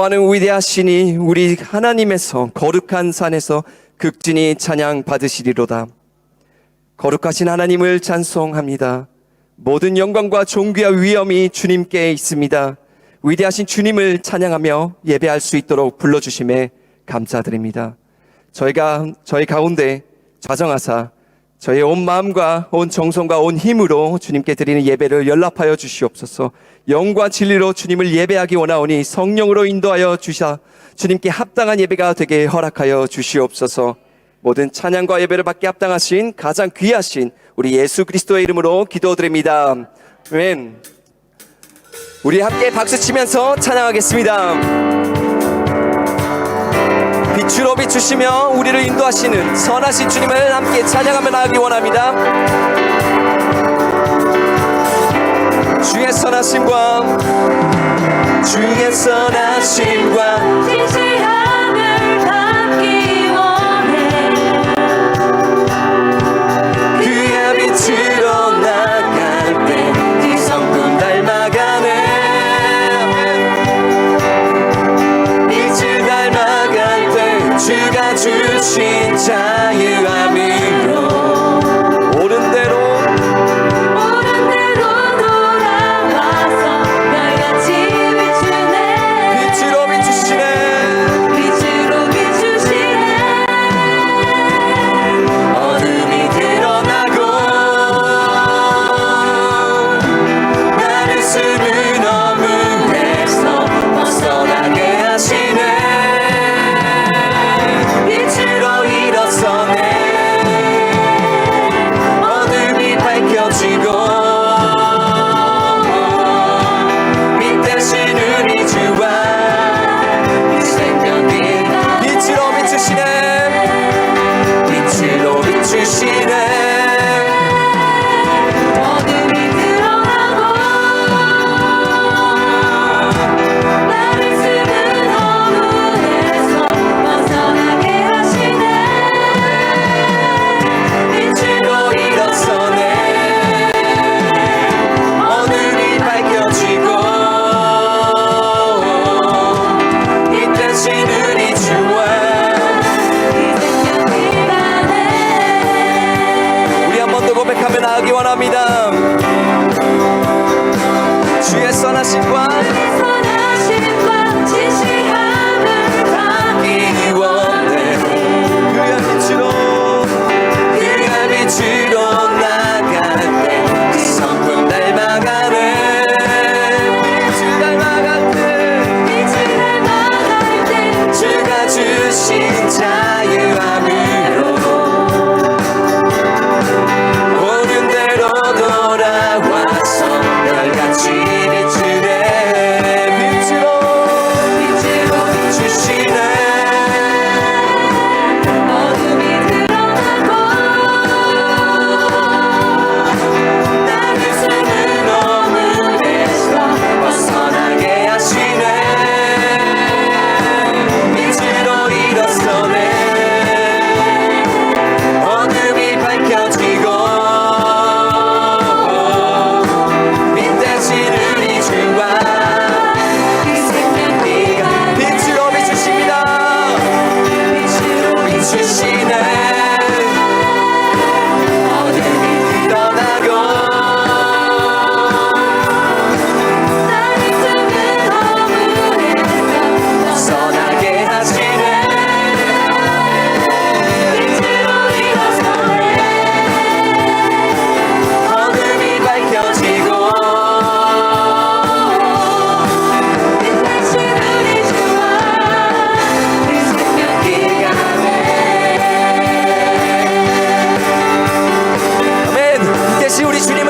인도하는 위대하시니 우리 하나님에서 거룩한 산에서 극진히 찬양 받으시리로다. 거룩하신 하나님을 찬송합니다. 모든 영광과 존귀와 위엄이 주님께 있습니다. 위대하신 주님을 찬양하며 예배할 수 있도록 불러주심에 감사드립니다. 저희 가운데 좌정하사 저희 온 마음과 온 정성과 온 힘으로 주님께 드리는 예배를 연락하여 주시옵소서. 영과 진리로 주님을 예배하기 원하오니 성령으로 인도하여 주사 주님께 합당한 예배가 되게 허락하여 주시옵소서. 모든 찬양과 예배를 받게 합당하신 가장 귀하신 우리 예수 그리스도의 이름으로 기도드립니다. 아멘. 우리 함께 박수치면서 찬양하겠습니다. 빛으로 비추시며 우리를 인도하시는 선하신 주님을 함께 찬양하며 나가기 원합니다. 주의 선하심과 주의 선하심과 진실함을 담기 원해. 그의 빛으로 나갈 때 그 성품 닮아가네. 빛을 닮아갈 때 주가 주신 자유함으로 옳은 대로 주의 선하심과 진실함을 담기 원해. 그의 빛으로 나갈 때 그 성품 닮아가네. 빛을 닮아갈 때 주가 주신 자유함으로 옳은 대로 돌아와서 별같이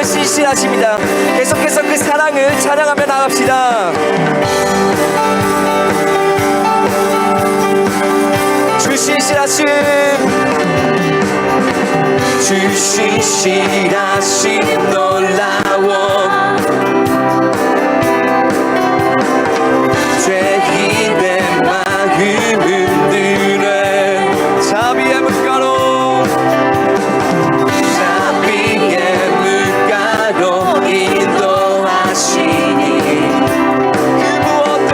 신실하십니다. 계속해서 그 사랑을 찬양하며 나갑시다. 주 신실하심, 주 신실하심 놀라워. 죄인의 마음 흔드네. 자비의 물가로 인도하시니 그 무엇도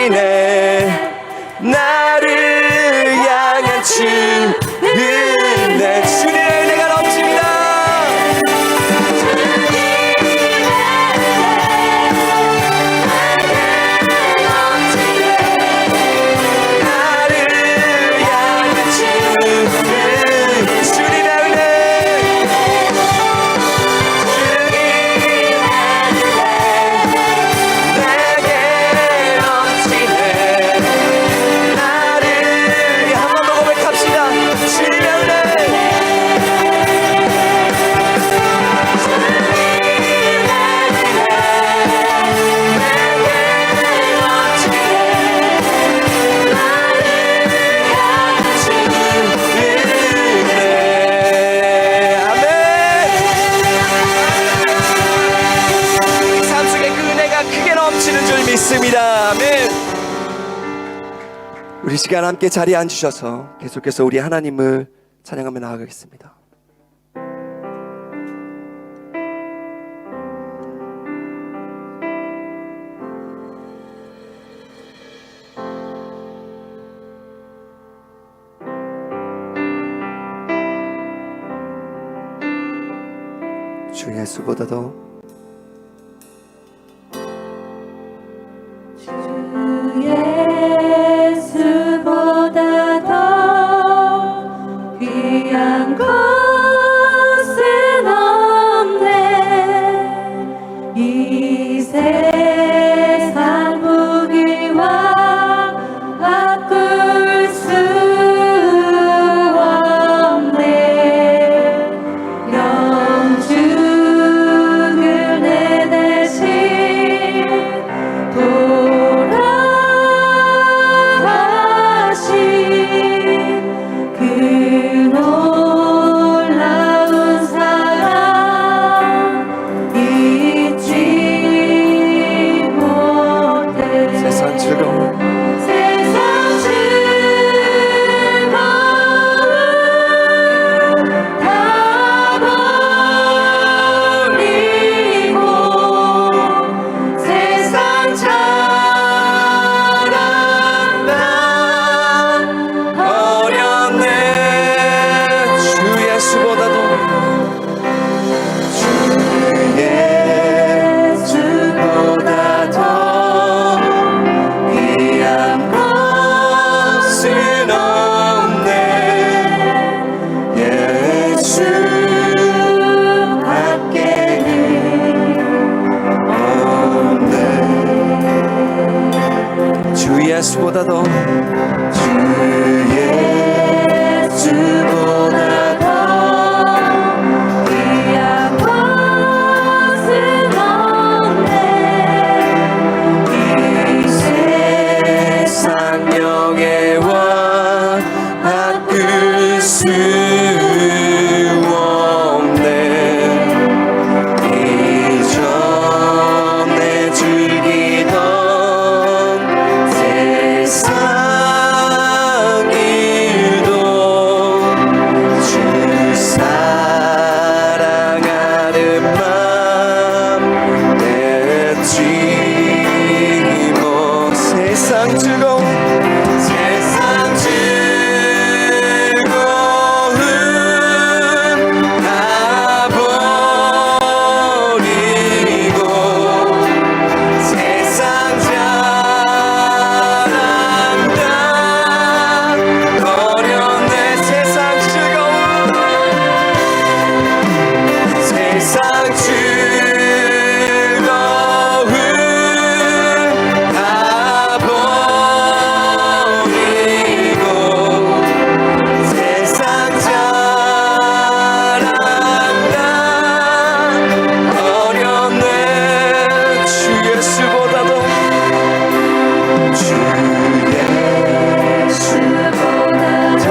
넘치네 나를 향한 주 은혜 주님의 은혜가 넘칩니다 믿습니다. 아멘. 우리 시간 함께 자리에 앉으셔서 계속해서 우리 하나님을 찬양하며 나아가겠습니다. 주 예수보다도 예수보다 더 귀한 것은 없네 이 세상 무기와 바꿀 수 없네 영주를 내 대신 그 놀라운 사랑 잊지 못해 세상 즐거움 세상 즐거움 다 버리고 세상 예수보다 더 주 예수보다 더 귀한 것은 없네 이 세상 명예와 바꿀 수 없네 이전에 즐기던 세상일도 주 사랑하는 맘 내지 뭐 세상 즐거움 세상 즐거움 다 버리고 세상 자랑다 버렸네 세상 즐거움 세상 즐거움 다 버리고 세상 자랑다 버렸네 주 예수보다도 주 예수보다 더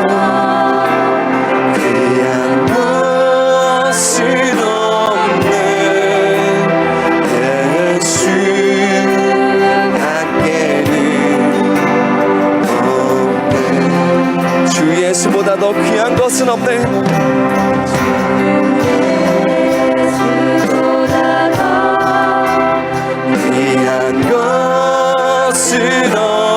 귀한 것은 없네 예수 밖에는 없네 주 예수보다 더 귀한 것은 없네 예수보다 더 귀한 것은 없네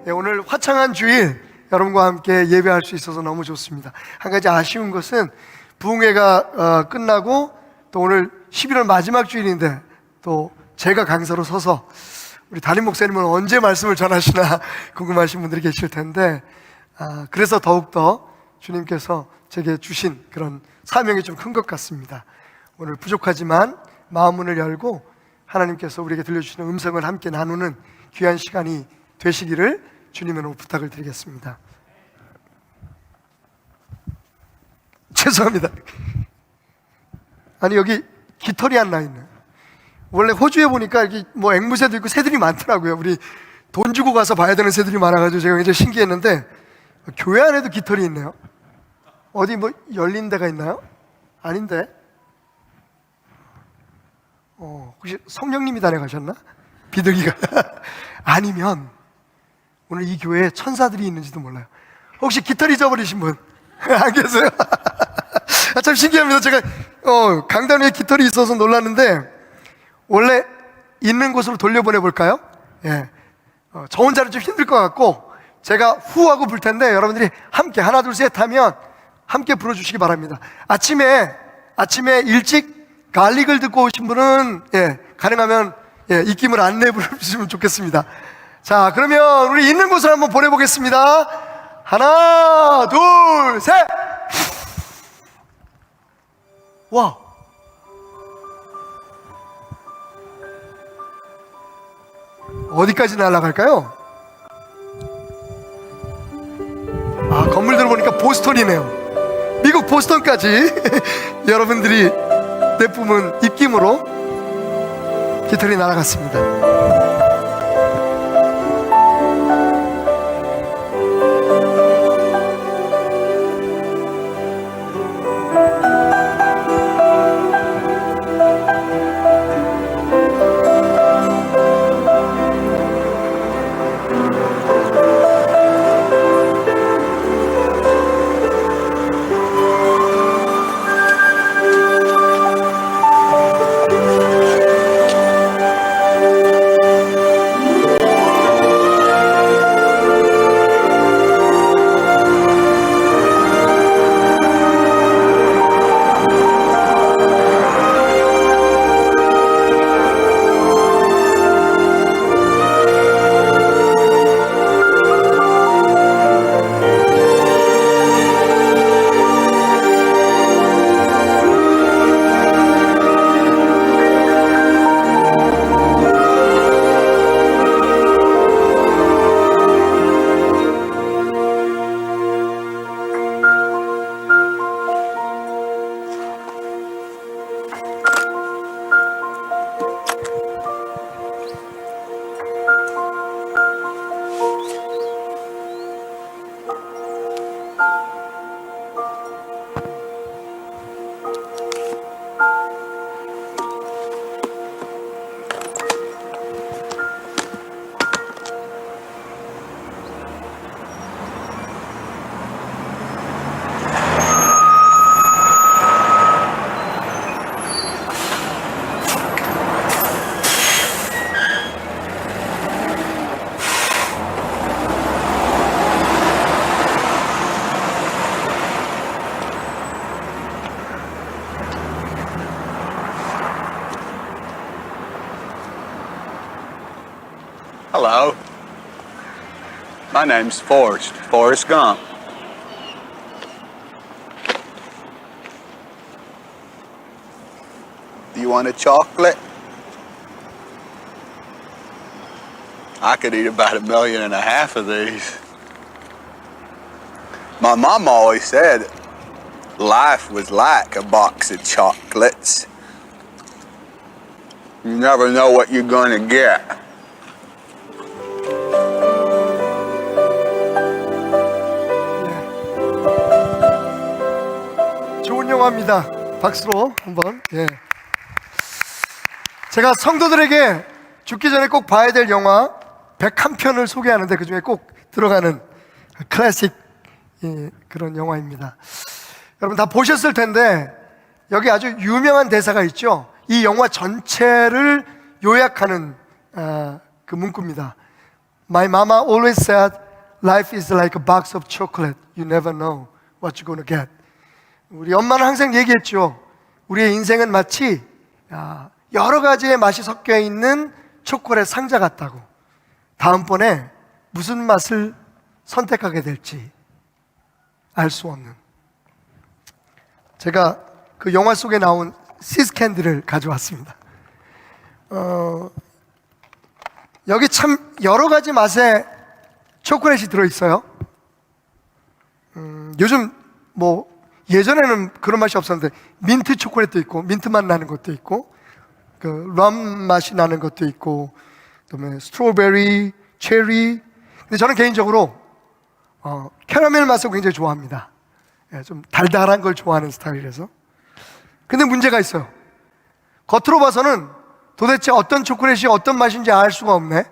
예, 오늘 화창한 주일 여러분과 함께 예배할 수 있어서 너무 좋습니다. 한 가지 아쉬운 것은 부흥회가 끝나고 또 오늘 11월 마지막 주일인데 또 제가 강사로 서서 우리 담임 목사님은 언제 말씀을 전하시나 궁금하신 분들이 계실 텐데, 그래서 더욱더 주님께서 제게 주신 그런 사명이 좀 큰 것 같습니다. 오늘 부족하지만 마음문을 열고 하나님께서 우리에게 들려주시는 음성을 함께 나누는 귀한 시간이 되시기를 주님으로 부탁을 드리겠습니다. 죄송합니다. 아니, 여기 깃털이 안 나 있네. 원래 호주에 보니까 여기 뭐 앵무새도 있고 새들이 많더라고요. 우리 돈 주고 가서 봐야 되는 새들이 많아가지고 제가 굉장히 신기했는데, 교회 안에도 깃털이 있네요. 어디 뭐 열린 데가 있나요? 아닌데. 혹시 성령님이 다녀가셨나? 비둘기가. 아니면 오늘 이 교회에 천사들이 있는지도 몰라요. 혹시 깃털 잊어버리신 분? 안 계세요? 참 신기합니다. 제가 강단 위에 깃털이 있어서 놀랐는데, 원래 있는 곳으로 돌려보내볼까요? 예. 저 혼자는 좀 힘들 것 같고 제가 후 하고 불 텐데 여러분들이 함께 하나 둘 셋 하면 함께 불어주시기 바랍니다. 아침에 일찍 갈릭을 듣고 오신 분은 가능하면 입김을 안 내부르시면 좋겠습니다. 자, 그러면 우리 있는 곳을 한번 보내보겠습니다. 하나 둘 셋. 와, 어디까지 날아갈까요? 건물들 보니까 보스턴이네요. 미국 보스턴까지 여러분들이 내뿜은 입김으로 깃털이 날아갔습니다. Hello. My name's Forrest Gump. Do you want a chocolate? I could eat about 1.5 million of these. My mom always said life was like a box of chocolates. You never know what you're gonna get. 좋아합니다. 박수로 한번. 예. 제가 성도들에게 죽기 전에 꼭 봐야 될 영화 101편을 소개하는데 그 중에 꼭 들어가는 클래식 그런 영화입니다. 여러분 다 보셨을 텐데 여기 아주 유명한 대사가 있죠. 이 영화 전체를 요약하는 그 문구입니다. My mama always said life is like a box of chocolate. You never know what you're gonna get. 우리 엄마는 항상 얘기했죠. 우리의 인생은 마치 여러 가지의 맛이 섞여 있는 초콜릿 상자 같다고. 다음번에 무슨 맛을 선택하게 될지 알 수 없는. 제가 그 영화 속에 나온 시스캔디를 가져왔습니다. 여기 참 여러 가지 맛의 초콜릿이 들어있어요. 요즘 뭐 예전에는 그런 맛이 없었는데 민트 초콜릿도 있고 민트 맛 나는 것도 있고 그 럼 맛이 나는 것도 있고 그다음에 스트로베리, 체리. 근데 저는 개인적으로 캐러멜 맛을 굉장히 좋아합니다. 예, 좀 달달한 걸 좋아하는 스타일이라서. 근데 문제가 있어요. 겉으로 봐서는 도대체 어떤 초콜릿이 어떤 맛인지 알 수가 없네.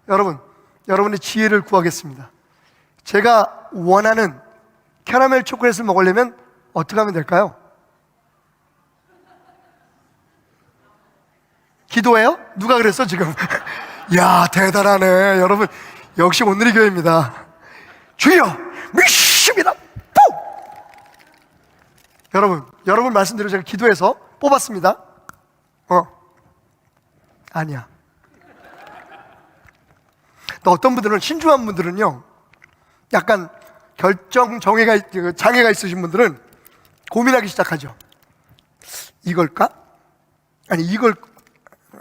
여러분, 여러분의 지혜를 구하겠습니다. 제가 원하는 캐러멜 초콜릿을 먹으려면 어떻게 하면 될까요? 기도해요? 누가 그랬어 지금? 야, 대단하네. 여러분, 역시 오늘의 교회입니다. 주여 믿습니다. 여러분 말씀대로 제가 기도해서 뽑았습니다. 아니야. 또 어떤 분들은, 신중한 분들은요, 약간 장애가 있으신 분들은 고민하기 시작하죠. 이걸까?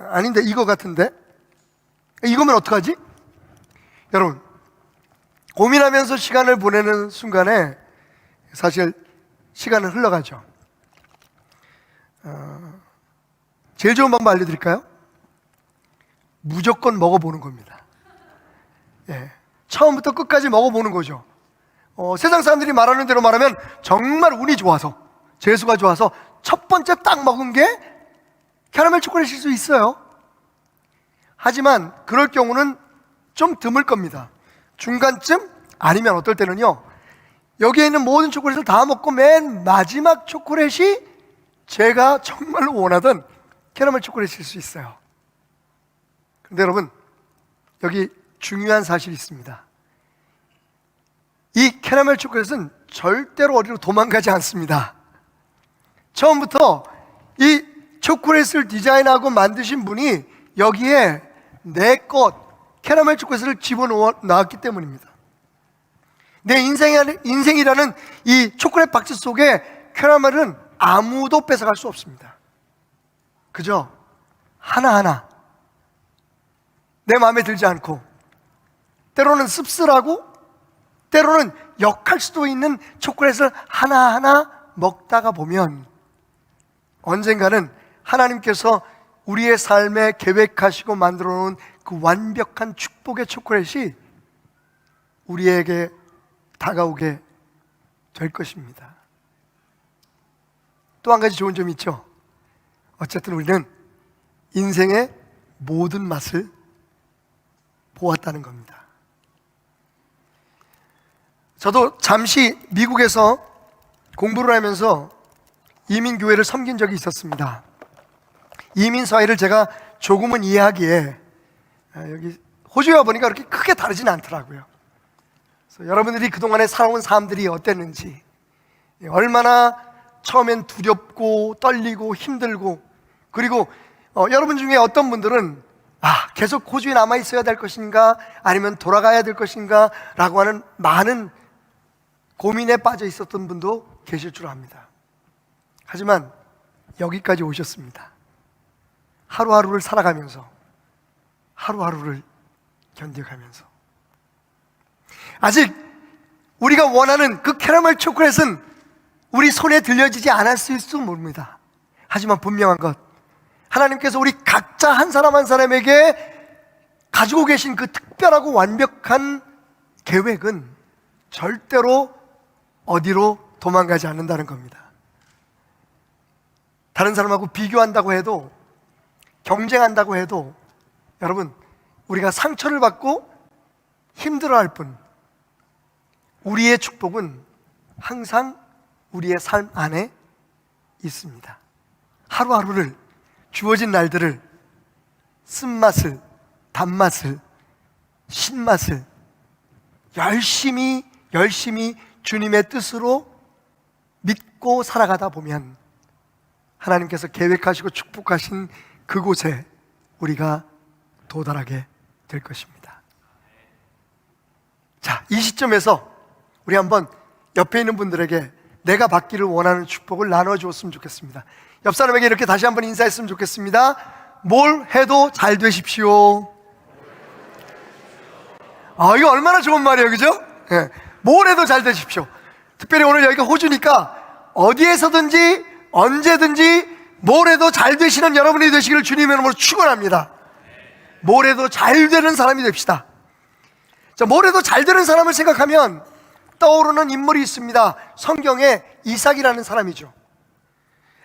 아닌데 이거 같은데? 이거면 어떡하지? 여러분, 고민하면서 시간을 보내는 순간에 사실 시간은 흘러가죠. 제일 좋은 방법 알려드릴까요? 무조건 먹어보는 겁니다. 예, 처음부터 끝까지 먹어보는 거죠. 세상 사람들이 말하는 대로 말하면 정말 운이 좋아서, 재수가 좋아서 첫 번째 딱 먹은 게 캐러멜 초콜릿일 수 있어요. 하지만 그럴 경우는 좀 드물 겁니다. 중간쯤, 아니면 어떨 때는요, 여기에 있는 모든 초콜릿을 다 먹고 맨 마지막 초콜릿이 제가 정말 원하던 캐러멜 초콜릿일 수 있어요. 근데 여러분, 여기 중요한 사실이 있습니다. 이 캐러멜 초콜릿은 절대로 어디로 도망가지 않습니다. 처음부터 이 초콜릿을 디자인하고 만드신 분이 여기에 내 것, 캐러멜 초콜릿을 집어넣었기 때문입니다. 내 인생이라는 이 초콜릿 박스 속에 캐러멜은 아무도 뺏어갈 수 없습니다. 그죠? 하나하나 내 마음에 들지 않고, 때로는 씁쓸하고 때로는 역할 수도 있는 초콜릿을 하나하나 먹다가 보면 언젠가는 하나님께서 우리의 삶에 계획하시고 만들어 놓은 그 완벽한 축복의 초콜릿이 우리에게 다가오게 될 것입니다. 또 한 가지 좋은 점이 있죠. 어쨌든 우리는 인생의 모든 맛을 보았다는 겁니다. 저도 잠시 미국에서 공부를 하면서 이민교회를 섬긴 적이 있었습니다. 이민사회를 제가 조금은 이해하기에 여기 호주에 와보니까 그렇게 크게 다르진 않더라고요. 그래서 여러분들이 그동안에 살아온 삶들이 어땠는지, 얼마나 처음엔 두렵고 떨리고 힘들고, 그리고 여러분 중에 어떤 분들은 계속 호주에 남아 있어야 될 것인가, 아니면 돌아가야 될 것인가 라고 하는 많은 고민에 빠져 있었던 분도 계실 줄 압니다. 하지만 여기까지 오셨습니다. 하루하루를 살아가면서, 하루하루를 견뎌가면서. 아직 우리가 원하는 그 캐러멜 초콜릿은 우리 손에 들려지지 않았을 수 모릅니다. 하지만 분명한 것, 하나님께서 우리 각자 한 사람 한 사람에게 가지고 계신 그 특별하고 완벽한 계획은 절대로 어디로 도망가지 않는다는 겁니다. 다른 사람하고 비교한다고 해도, 경쟁한다고 해도 여러분, 우리가 상처를 받고 힘들어할 뿐, 우리의 축복은 항상 우리의 삶 안에 있습니다. 하루하루를, 주어진 날들을, 쓴맛을, 단맛을, 신맛을 열심히 주님의 뜻으로 믿고 살아가다 보면 하나님께서 계획하시고 축복하신 그곳에 우리가 도달하게 될 것입니다. 자, 이 시점에서 우리 한번 옆에 있는 분들에게 내가 받기를 원하는 축복을 나눠주었으면 좋겠습니다. 옆 사람에게 이렇게 다시 한번 인사했으면 좋겠습니다. 뭘 해도 잘 되십시오. 이거 얼마나 좋은 말이에요, 그죠? 예, 뭘 해도 잘 되십시오. 특별히 오늘 여기가 호주니까 어디에서든지 언제든지 뭘 해도 잘 되시는 여러분이 되시기를 주님의 이름으로 축원합니다. 뭘 해도 잘 되는 사람이 됩시다. 자, 뭘 해도 잘 되는 사람을 생각하면 떠오르는 인물이 있습니다. 성경에 이삭이라는 사람이죠.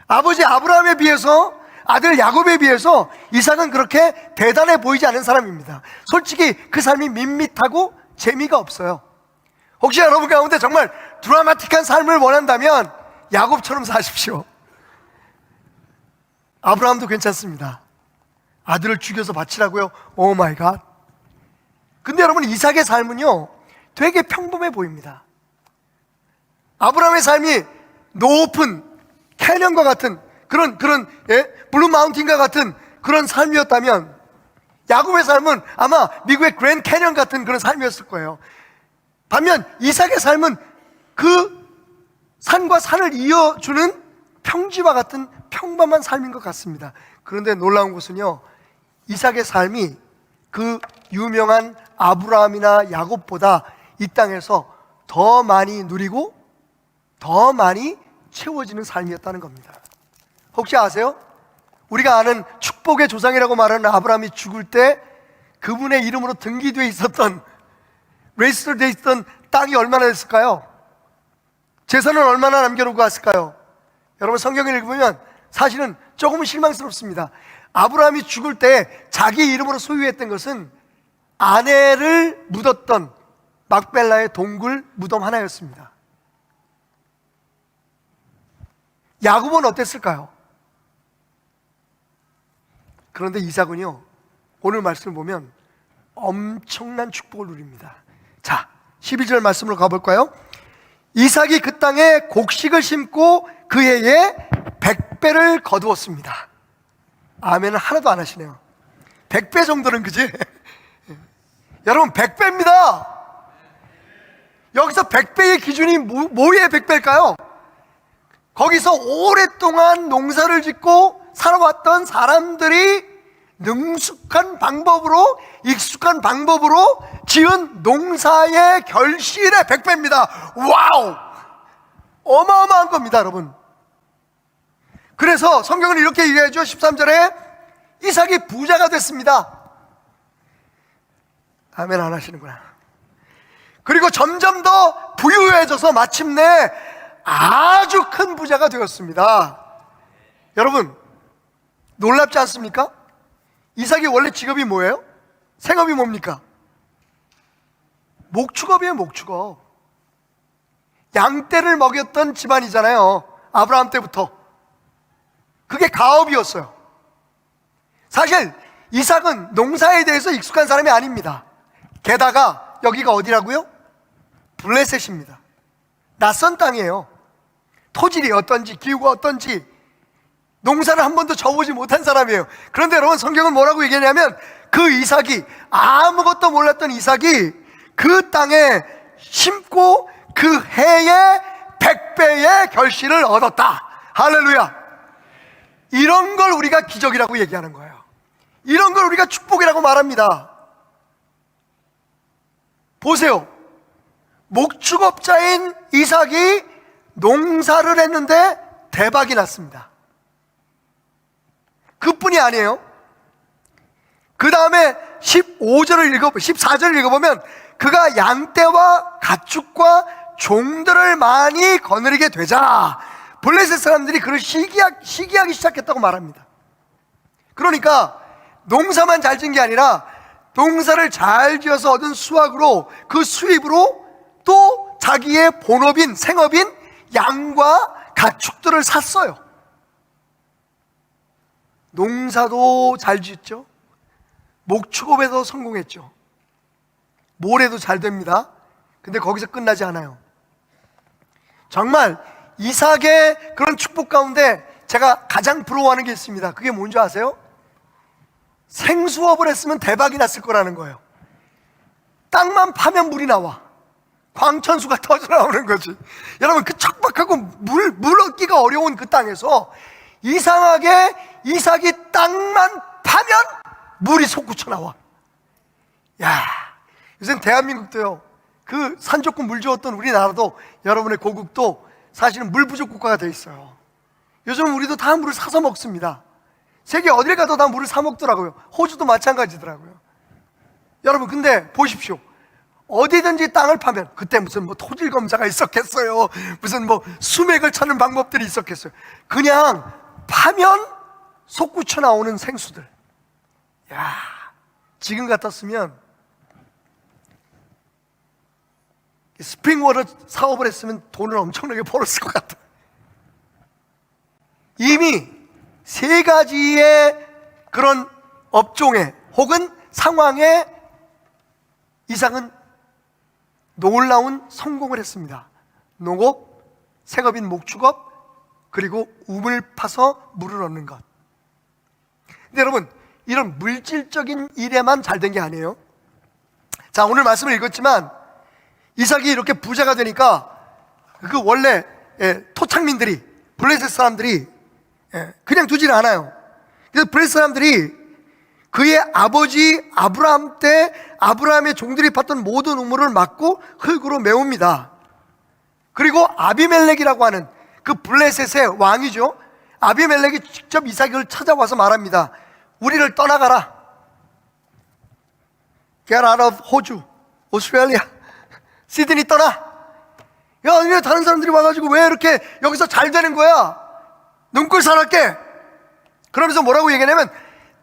아버지 아브라함에 비해서, 아들 야곱에 비해서 이삭은 그렇게 대단해 보이지 않은 사람입니다. 솔직히 그 삶이 밋밋하고 재미가 없어요. 혹시 여러분 가운데 정말 드라마틱한 삶을 원한다면 야곱처럼 사십시오. 아브라함도 괜찮습니다. 아들을 죽여서 바치라고요? 오 마이 갓. 근데 여러분, 이삭의 삶은요 되게 평범해 보입니다. 아브라함의 삶이 높은 캐년과 같은 그런 블루 마운틴과 같은 그런 삶이었다면, 야곱의 삶은 아마 미국의 그랜드 캐년 같은 그런 삶이었을 거예요. 반면 이삭의 삶은 그 산과 산을 이어주는 평지와 같은 평범한 삶인 것 같습니다. 그런데 놀라운 것은요, 이삭의 삶이 그 유명한 아브라함이나 야곱보다 이 땅에서 더 많이 누리고 더 많이 채워지는 삶이었다는 겁니다. 혹시 아세요? 우리가 아는 축복의 조상이라고 말하는 아브라함이 죽을 때 그분의 이름으로 등기되어 있었던, 레지스터되어 있던 땅이 얼마나 됐을까요? 재산은 얼마나 남겨놓고 갔을까요? 여러분, 성경을 읽으면 사실은 조금은 실망스럽습니다. 아브라함이 죽을 때 자기 이름으로 소유했던 것은 아내를 묻었던 막벨라의 동굴 무덤 하나였습니다. 야곱은 어땠을까요? 그런데 이삭은요, 오늘 말씀을 보면 엄청난 축복을 누립니다. 자, 12절 말씀으로 가볼까요? 이삭이 그 땅에 곡식을 심고 그 해에 100배를 거두었습니다. 아멘은 하나도 안 하시네요. 100배 정도는, 그지? 여러분, 100배입니다. 여기서 100배의 기준이 뭐의 100배일까요? 거기서 오랫동안 농사를 짓고 살아왔던 사람들이 능숙한 방법으로, 익숙한 방법으로 지은 농사의 결실의 100배입니다. 와우! 어마어마한 겁니다, 여러분. 그래서 성경은 이렇게 얘기하죠. 13절에 이삭이 부자가 됐습니다. 아멘 안 하시는구나. 그리고 점점 더 부유해져서 마침내 아주 큰 부자가 되었습니다. 여러분, 놀랍지 않습니까? 이삭이 원래 직업이 뭐예요? 생업이 뭡니까? 목축업이에요, 목축업. 양떼를 먹였던 집안이잖아요, 아브라함 때부터. 그게 가업이었어요. 사실 이삭은 농사에 대해서 익숙한 사람이 아닙니다. 게다가 여기가 어디라고요? 블레셋입니다. 낯선 땅이에요. 토질이 어떤지, 기후가 어떤지 농사를 한 번도 져보지 못한 사람이에요. 그런데 여러분, 성경은 뭐라고 얘기하냐면 그 이삭이, 아무것도 몰랐던 이삭이 그 땅에 심고 그 해에 100배의 결실을 얻었다. 할렐루야. 이런 걸 우리가 기적이라고 얘기하는 거예요. 이런 걸 우리가 축복이라고 말합니다. 보세요. 목축업자인 이삭이 농사를 했는데 대박이 났습니다. 그뿐이 아니에요. 그 다음에 14절을 읽어보면 그가 양떼와 가축과 종들을 많이 거느리게 되자 블레셋 사람들이 그를 시기하기 시작했다고 말합니다. 그러니까 농사만 잘 지은 게 아니라 농사를 잘 지어서 얻은 수확으로, 그 수입으로 또 자기의 본업인, 생업인 양과 가축들을 샀어요. 농사도 잘 짓죠. 목축업에도 성공했죠. 모래도 잘 됩니다. 근데 거기서 끝나지 않아요. 정말 이삭의 그런 축복 가운데 제가 가장 부러워하는 게 있습니다. 그게 뭔지 아세요? 생수업을 했으면 대박이 났을 거라는 거예요. 땅만 파면 물이 나와. 광천수가 터져 나오는 거지. 여러분, 그 척박하고 물 얻기가 어려운 그 땅에서 이상하게 이삭이 땅만 파면 물이 솟구쳐 나와. 야, 요즘 대한민국도요, 그 산 좋고 물 좋았던 우리나라도, 여러분의 고국도 사실은 물 부족 국가가 돼 있어요. 요즘 우리도 다 물을 사서 먹습니다. 세계 어딜 가도 다 물을 사 먹더라고요. 호주도 마찬가지더라고요. 여러분, 근데 보십시오. 어디든지 땅을 파면, 그때 무슨 뭐 토질 검사가 있었겠어요? 무슨 뭐 수맥을 찾는 방법들이 있었겠어요? 그냥 파면 솟구쳐 나오는 생수들. 야, 지금 같았으면 스프링워터 사업을 했으면 돈을 엄청나게 벌었을 것 같아요. 이미 세 가지의 그런 업종에 혹은 상황에 이삭은 놀라운 성공을 했습니다. 농업, 생업인 목축업, 그리고 우물 파서 물을 얻는 것. 근데 여러분, 이런 물질적인 일에만 잘 된 게 아니에요. 자, 오늘 말씀을 읽었지만 이삭이 이렇게 부자가 되니까 그 원래 토착민들이, 블레셋 사람들이 그냥 두질 않아요. 그래서 블레셋 사람들이 그의 아버지 아브라함 때 아브라함의 종들이 팠던 모든 우물을 막고 흙으로 메웁니다. 그리고 아비멜렉이라고 하는 그 블레셋의 왕이죠. 아비멜렉이 직접 이삭을 찾아와서 말합니다. 우리를 떠나가라. Get out of 호주, 오스트레일리아, 시드니 떠나. 야, 왜 다른 사람들이 와가지고 왜 이렇게 여기서 잘 되는 거야? 눈꼴 살았게. 그러면서 뭐라고 얘기하냐면,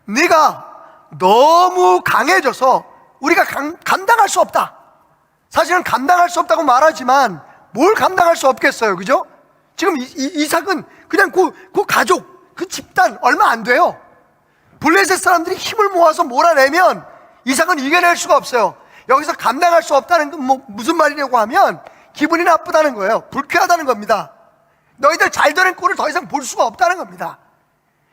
네가 너무 강해져서 우리가 감당할 수 없다. 사실은 감당할 수 없다고 말하지만 뭘 감당할 수 없겠어요, 그죠? 지금 이삭은 그냥 그 가족, 그 집단 얼마 안 돼요. 블레셋 사람들이 힘을 모아서 몰아내면 이삭은 이겨낼 수가 없어요. 여기서 감당할 수 없다는 건 뭐 무슨 말이냐고 하면 기분이 나쁘다는 거예요. 불쾌하다는 겁니다. 너희들 잘 되는 꼴을 더 이상 볼 수가 없다는 겁니다.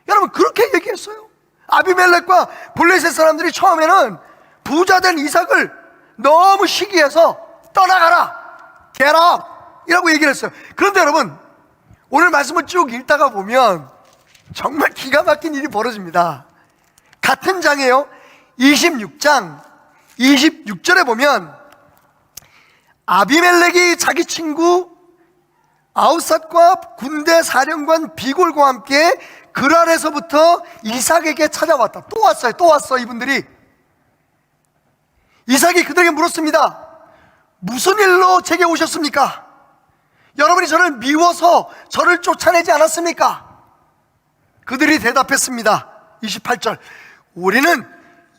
여러분, 그렇게 얘기했어요. 아비멜렉과 블레셋 사람들이 처음에는 부자된 이삭을 너무 시기해서 떠나가라, get out 이라고 얘기를 했어요. 그런데 여러분, 오늘 말씀을 쭉 읽다가 보면 정말 기가 막힌 일이 벌어집니다. 같은 장이에요. 26장 26절에 보면 아비멜렉이 자기 친구 아우삿과 군대 사령관 비골과 함께 그랄에서부터 이삭에게 찾아왔다. 또 왔어 이분들이. 이삭이 그들에게 물었습니다. 무슨 일로 제게 오셨습니까? 여러분이 저를 미워서 저를 쫓아내지 않았습니까? 그들이 대답했습니다. 28절, 우리는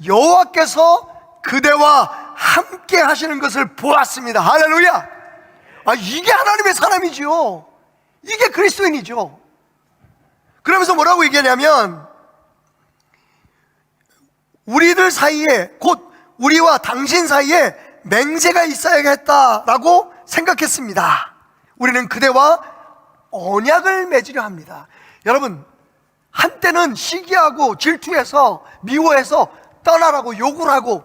여호와께서 그대와 함께 하시는 것을 보았습니다. 할렐루야. 이게 하나님의 사람이죠. 이게 그리스도인이죠. 그러면서 뭐라고 얘기하냐면, 우리들 사이에, 곧 우리와 당신 사이에 맹세가 있어야겠다라고 생각했습니다. 우리는 그대와 언약을 맺으려 합니다. 여러분, 한때는 시기하고 질투해서 미워해서 떠나라고 욕을 하고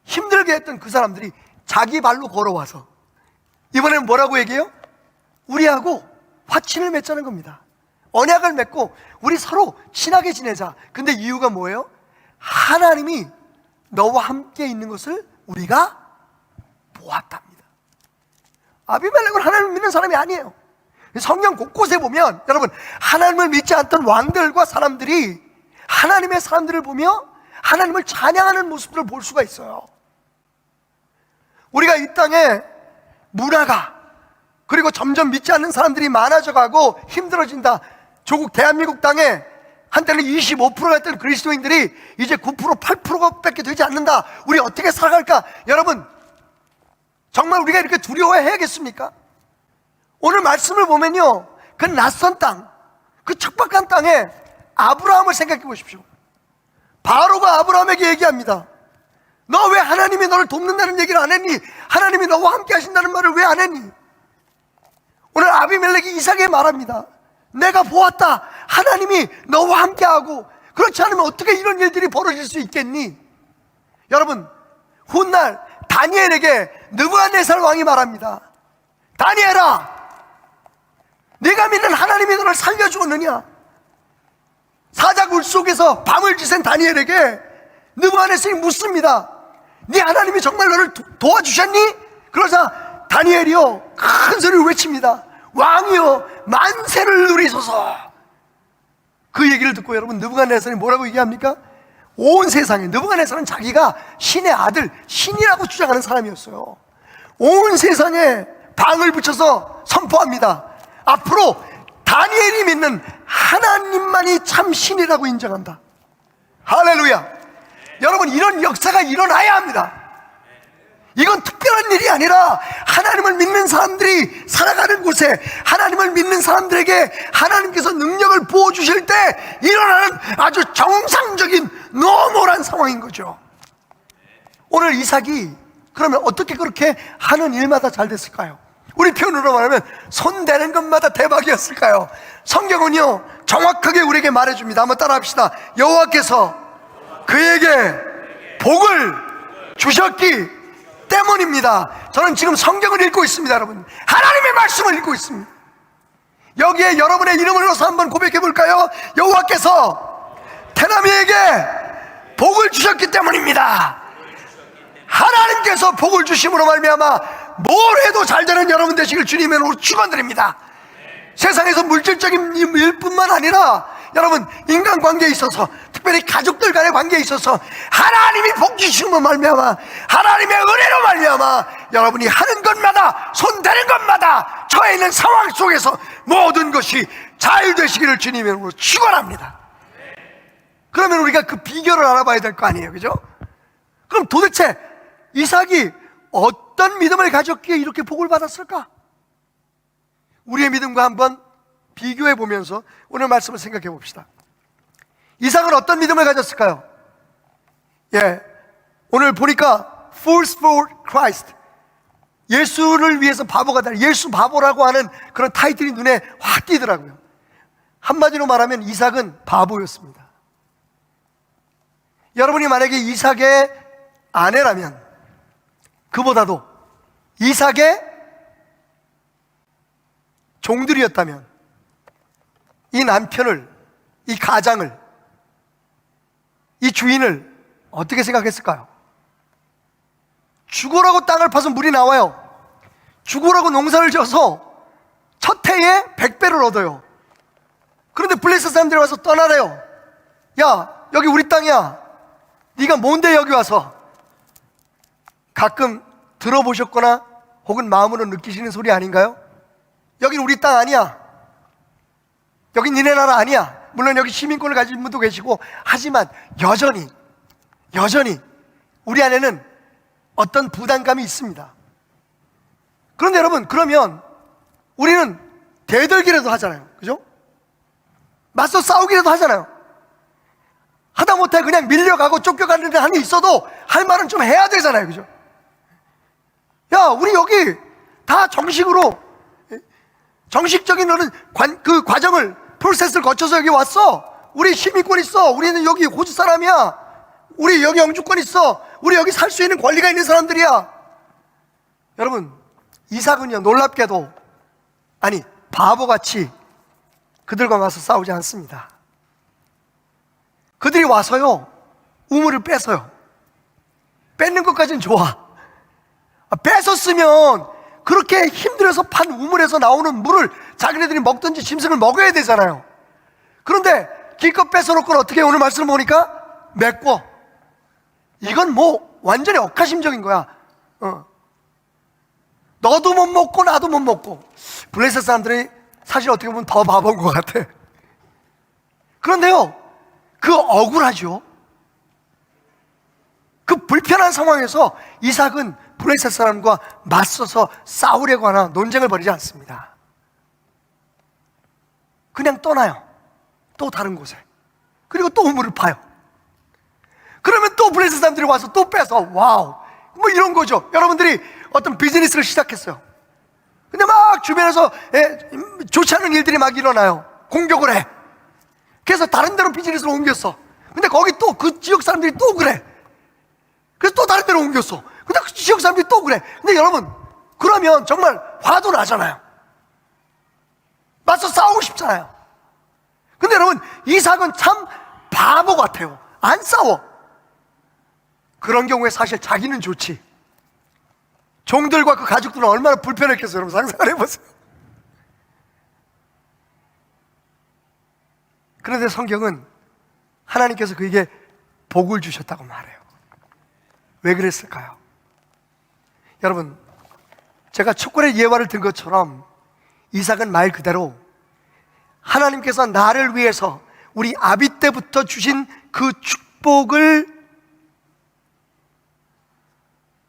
힘들게 했던 그 사람들이 자기 발로 걸어와서 이번에는 뭐라고 얘기해요? 우리하고 화친을 맺자는 겁니다. 언약을 맺고 우리 서로 친하게 지내자. 근데 이유가 뭐예요? 하나님이 너와 함께 있는 것을 우리가 보았답니다. 아비멜렉은 하나님을 믿는 사람이 아니에요. 성경 곳곳에 보면 여러분, 하나님을 믿지 않던 왕들과 사람들이 하나님의 사람들을 보며 하나님을 찬양하는 모습들을 볼 수가 있어요. 우리가 이 땅에 문화가 그리고 점점 믿지 않는 사람들이 많아져가고 힘들어진다. 조국 대한민국 땅에 한때는 25%가 했던 그리스도인들이 이제 9% 8%밖에 되지 않는다. 우리 어떻게 살아갈까? 여러분, 정말 우리가 이렇게 두려워해야겠습니까? 오늘 말씀을 보면요, 그 낯선 땅, 그 척박한 땅에 아브라함을 생각해 보십시오. 바로가 아브라함에게 얘기합니다. 너 왜 하나님이 너를 돕는다는 얘기를 안 했니? 하나님이 너와 함께 하신다는 말을 왜 안 했니? 오늘 아비멜렉이 이삭에게 말합니다. 내가 보았다. 하나님이 너와 함께하고, 그렇지 않으면 어떻게 이런 일들이 벌어질 수 있겠니? 여러분, 훗날 다니엘에게 느부갓네살 왕이 말합니다. 다니엘아, 네가 믿는 하나님이 너를 살려주었느냐? 사자굴 속에서 밤을 지샌 다니엘에게 느부갓네살이 묻습니다. 네 하나님이 정말 너를 도와주셨니? 그러자 다니엘이요 큰 소리를 외칩니다. 왕이요 만세를 누리소서. 그 얘기를 듣고 여러분, 느부갓네살이 뭐라고 얘기합니까? 온 세상에, 느부갓네살은 자기가 신의 아들, 신이라고 주장하는 사람이었어요. 온 세상에 방을 붙여서 선포합니다. 앞으로 다니엘이 믿는 하나님만이 참 신이라고 인정한다. 할렐루야. 여러분, 이런 역사가 일어나야 합니다. 이건 특별한 일이 아니라 하나님을 믿는 사람들이 살아가는 곳에, 하나님을 믿는 사람들에게 하나님께서 능력을 부어주실 때 일어나는 아주 정상적인 노멀한 상황인 거죠. 오늘 이삭이 그러면 어떻게 그렇게 하는 일마다 잘 됐을까요? 우리 표현으로 말하면 손 대는 것마다 대박이었을까요? 성경은요 정확하게 우리에게 말해줍니다. 한번 따라 합시다. 여호와께서 그에게 복을 주셨기 때문입니다. 저는 지금 성경을 읽고 있습니다. 여러분, 하나님의 말씀을 읽고 있습니다. 여기에 여러분의 이름을 넣어서 한번 고백해 볼까요? 여호와께서 테나미에게 복을 주셨기 때문입니다. 하나님께서 복을 주심으로 말미암아 뭘 해도 잘 되는 여러분 되시길 주님의 이름으로 축원드립니다. 세상에서 물질적인 일뿐만 아니라 여러분, 인간관계에 있어서, 특별히 가족들 간의 관계에 있어서 하나님이 복 주심으로 말미암아, 하나님의 은혜로 말미암아 여러분이 하는 것마다, 손 대는 것마다 처해 있는 상황 속에서 모든 것이 잘 되시기를 주님의 이름으로 축원합니다. 그러면 우리가 그 비결을 알아봐야 될 거 아니에요, 그죠? 그럼 도대체 이삭이 어떤 믿음을 가졌기에 이렇게 복을 받았을까? 우리의 믿음과 한번 비교해 보면서 오늘 말씀을 생각해 봅시다. 이삭은 어떤 믿음을 가졌을까요? 오늘 보니까 Fools for Christ, 예수를 위해서 바보가 되라, 예수 바보라고 하는 그런 타이틀이 눈에 확 띄더라고요. 한마디로 말하면 이삭은 바보였습니다. 여러분이 만약에 이삭의 아내라면, 그보다도 이삭의 종들이었다면 이 남편을, 이 가장을, 이 주인을 어떻게 생각했을까요? 죽으라고 땅을 파서 물이 나와요. 죽으라고 농사를 지어서 첫 해에 100배를 얻어요. 그런데 블레셋 사람들이 와서 떠나래요. 야, 여기 우리 땅이야. 네가 뭔데 여기 와서? 가끔 들어보셨거나 혹은 마음으로 느끼시는 소리 아닌가요? 여긴 우리 땅 아니야. 여긴 니네 나라 아니야. 물론 여기 시민권을 가진 분도 계시고, 하지만 여전히 우리 안에는 어떤 부담감이 있습니다. 그런데 여러분, 그러면 우리는 대들기라도 하잖아요, 그죠? 맞서 싸우기라도 하잖아요. 하다못해 그냥 밀려가고 쫓겨가는 데 한이 있어도 할 말은 좀 해야 되잖아요, 그죠? 야, 우리 여기 다 정식적인 그 과정을, 프로세스를 거쳐서 여기 왔어. 우리 시민권 있어. 우리는 여기 호주 사람이야. 우리 여기 영주권 있어. 우리 여기 살 수 있는 권리가 있는 사람들이야. 여러분, 이삭은요 놀랍게도, 아니 바보같이 그들과 와서 싸우지 않습니다. 그들이 와서요 우물을 뺏어요. 뺏는 것까지는 좋아. 뺏었으면 그렇게 힘들어서 판 우물에서 나오는 물을 자기네들이 먹든지 짐승을 먹어야 되잖아요. 그런데 기껏 뺏어놓고는 어떻게, 오늘 말씀을 보니까 메꿔. 이건 뭐 완전히 억하심적인 거야. 너도 못 먹고 나도 못 먹고. 블레셋 사람들이 사실 어떻게 보면 더 바본 것 같아. 그런데요, 그 억울하죠. 그 불편한 상황에서 이삭은 블레셋 사람과 맞서서 싸우려고 하나 논쟁을 벌이지 않습니다. 그냥 떠나요. 또 다른 곳에. 그리고 또 우물을 파요. 그러면 또 블레셋 사람들이 와서 또 뺏어. 와우, 뭐 이런 거죠. 여러분들이 어떤 비즈니스를 시작했어요. 근데 막 주변에서 좋지 않은 일들이 막 일어나요. 공격을 해. 그래서 다른 데로 비즈니스를 옮겼어. 근데 거기 또 그 지역 사람들이 또 그래. 그래서 또 다른 데로 옮겼어. 근데 그 지역 사람들이 또 그래. 근데 여러분, 그러면 정말 화도 나잖아요. 맞서 싸우고 싶잖아요. 근데 여러분, 이삭은 참 바보 같아요. 안 싸워. 그런 경우에 사실 자기는 좋지. 종들과 그 가족들은 얼마나 불편했겠어요. 여러분 상상을 해보세요. 그런데 성경은 하나님께서 그에게 복을 주셨다고 말해요. 왜 그랬을까요? 여러분, 제가 촛불의 예화를 든 것처럼 이삭은 말 그대로 하나님께서 나를 위해서 우리 아비 때부터 주신 그 축복을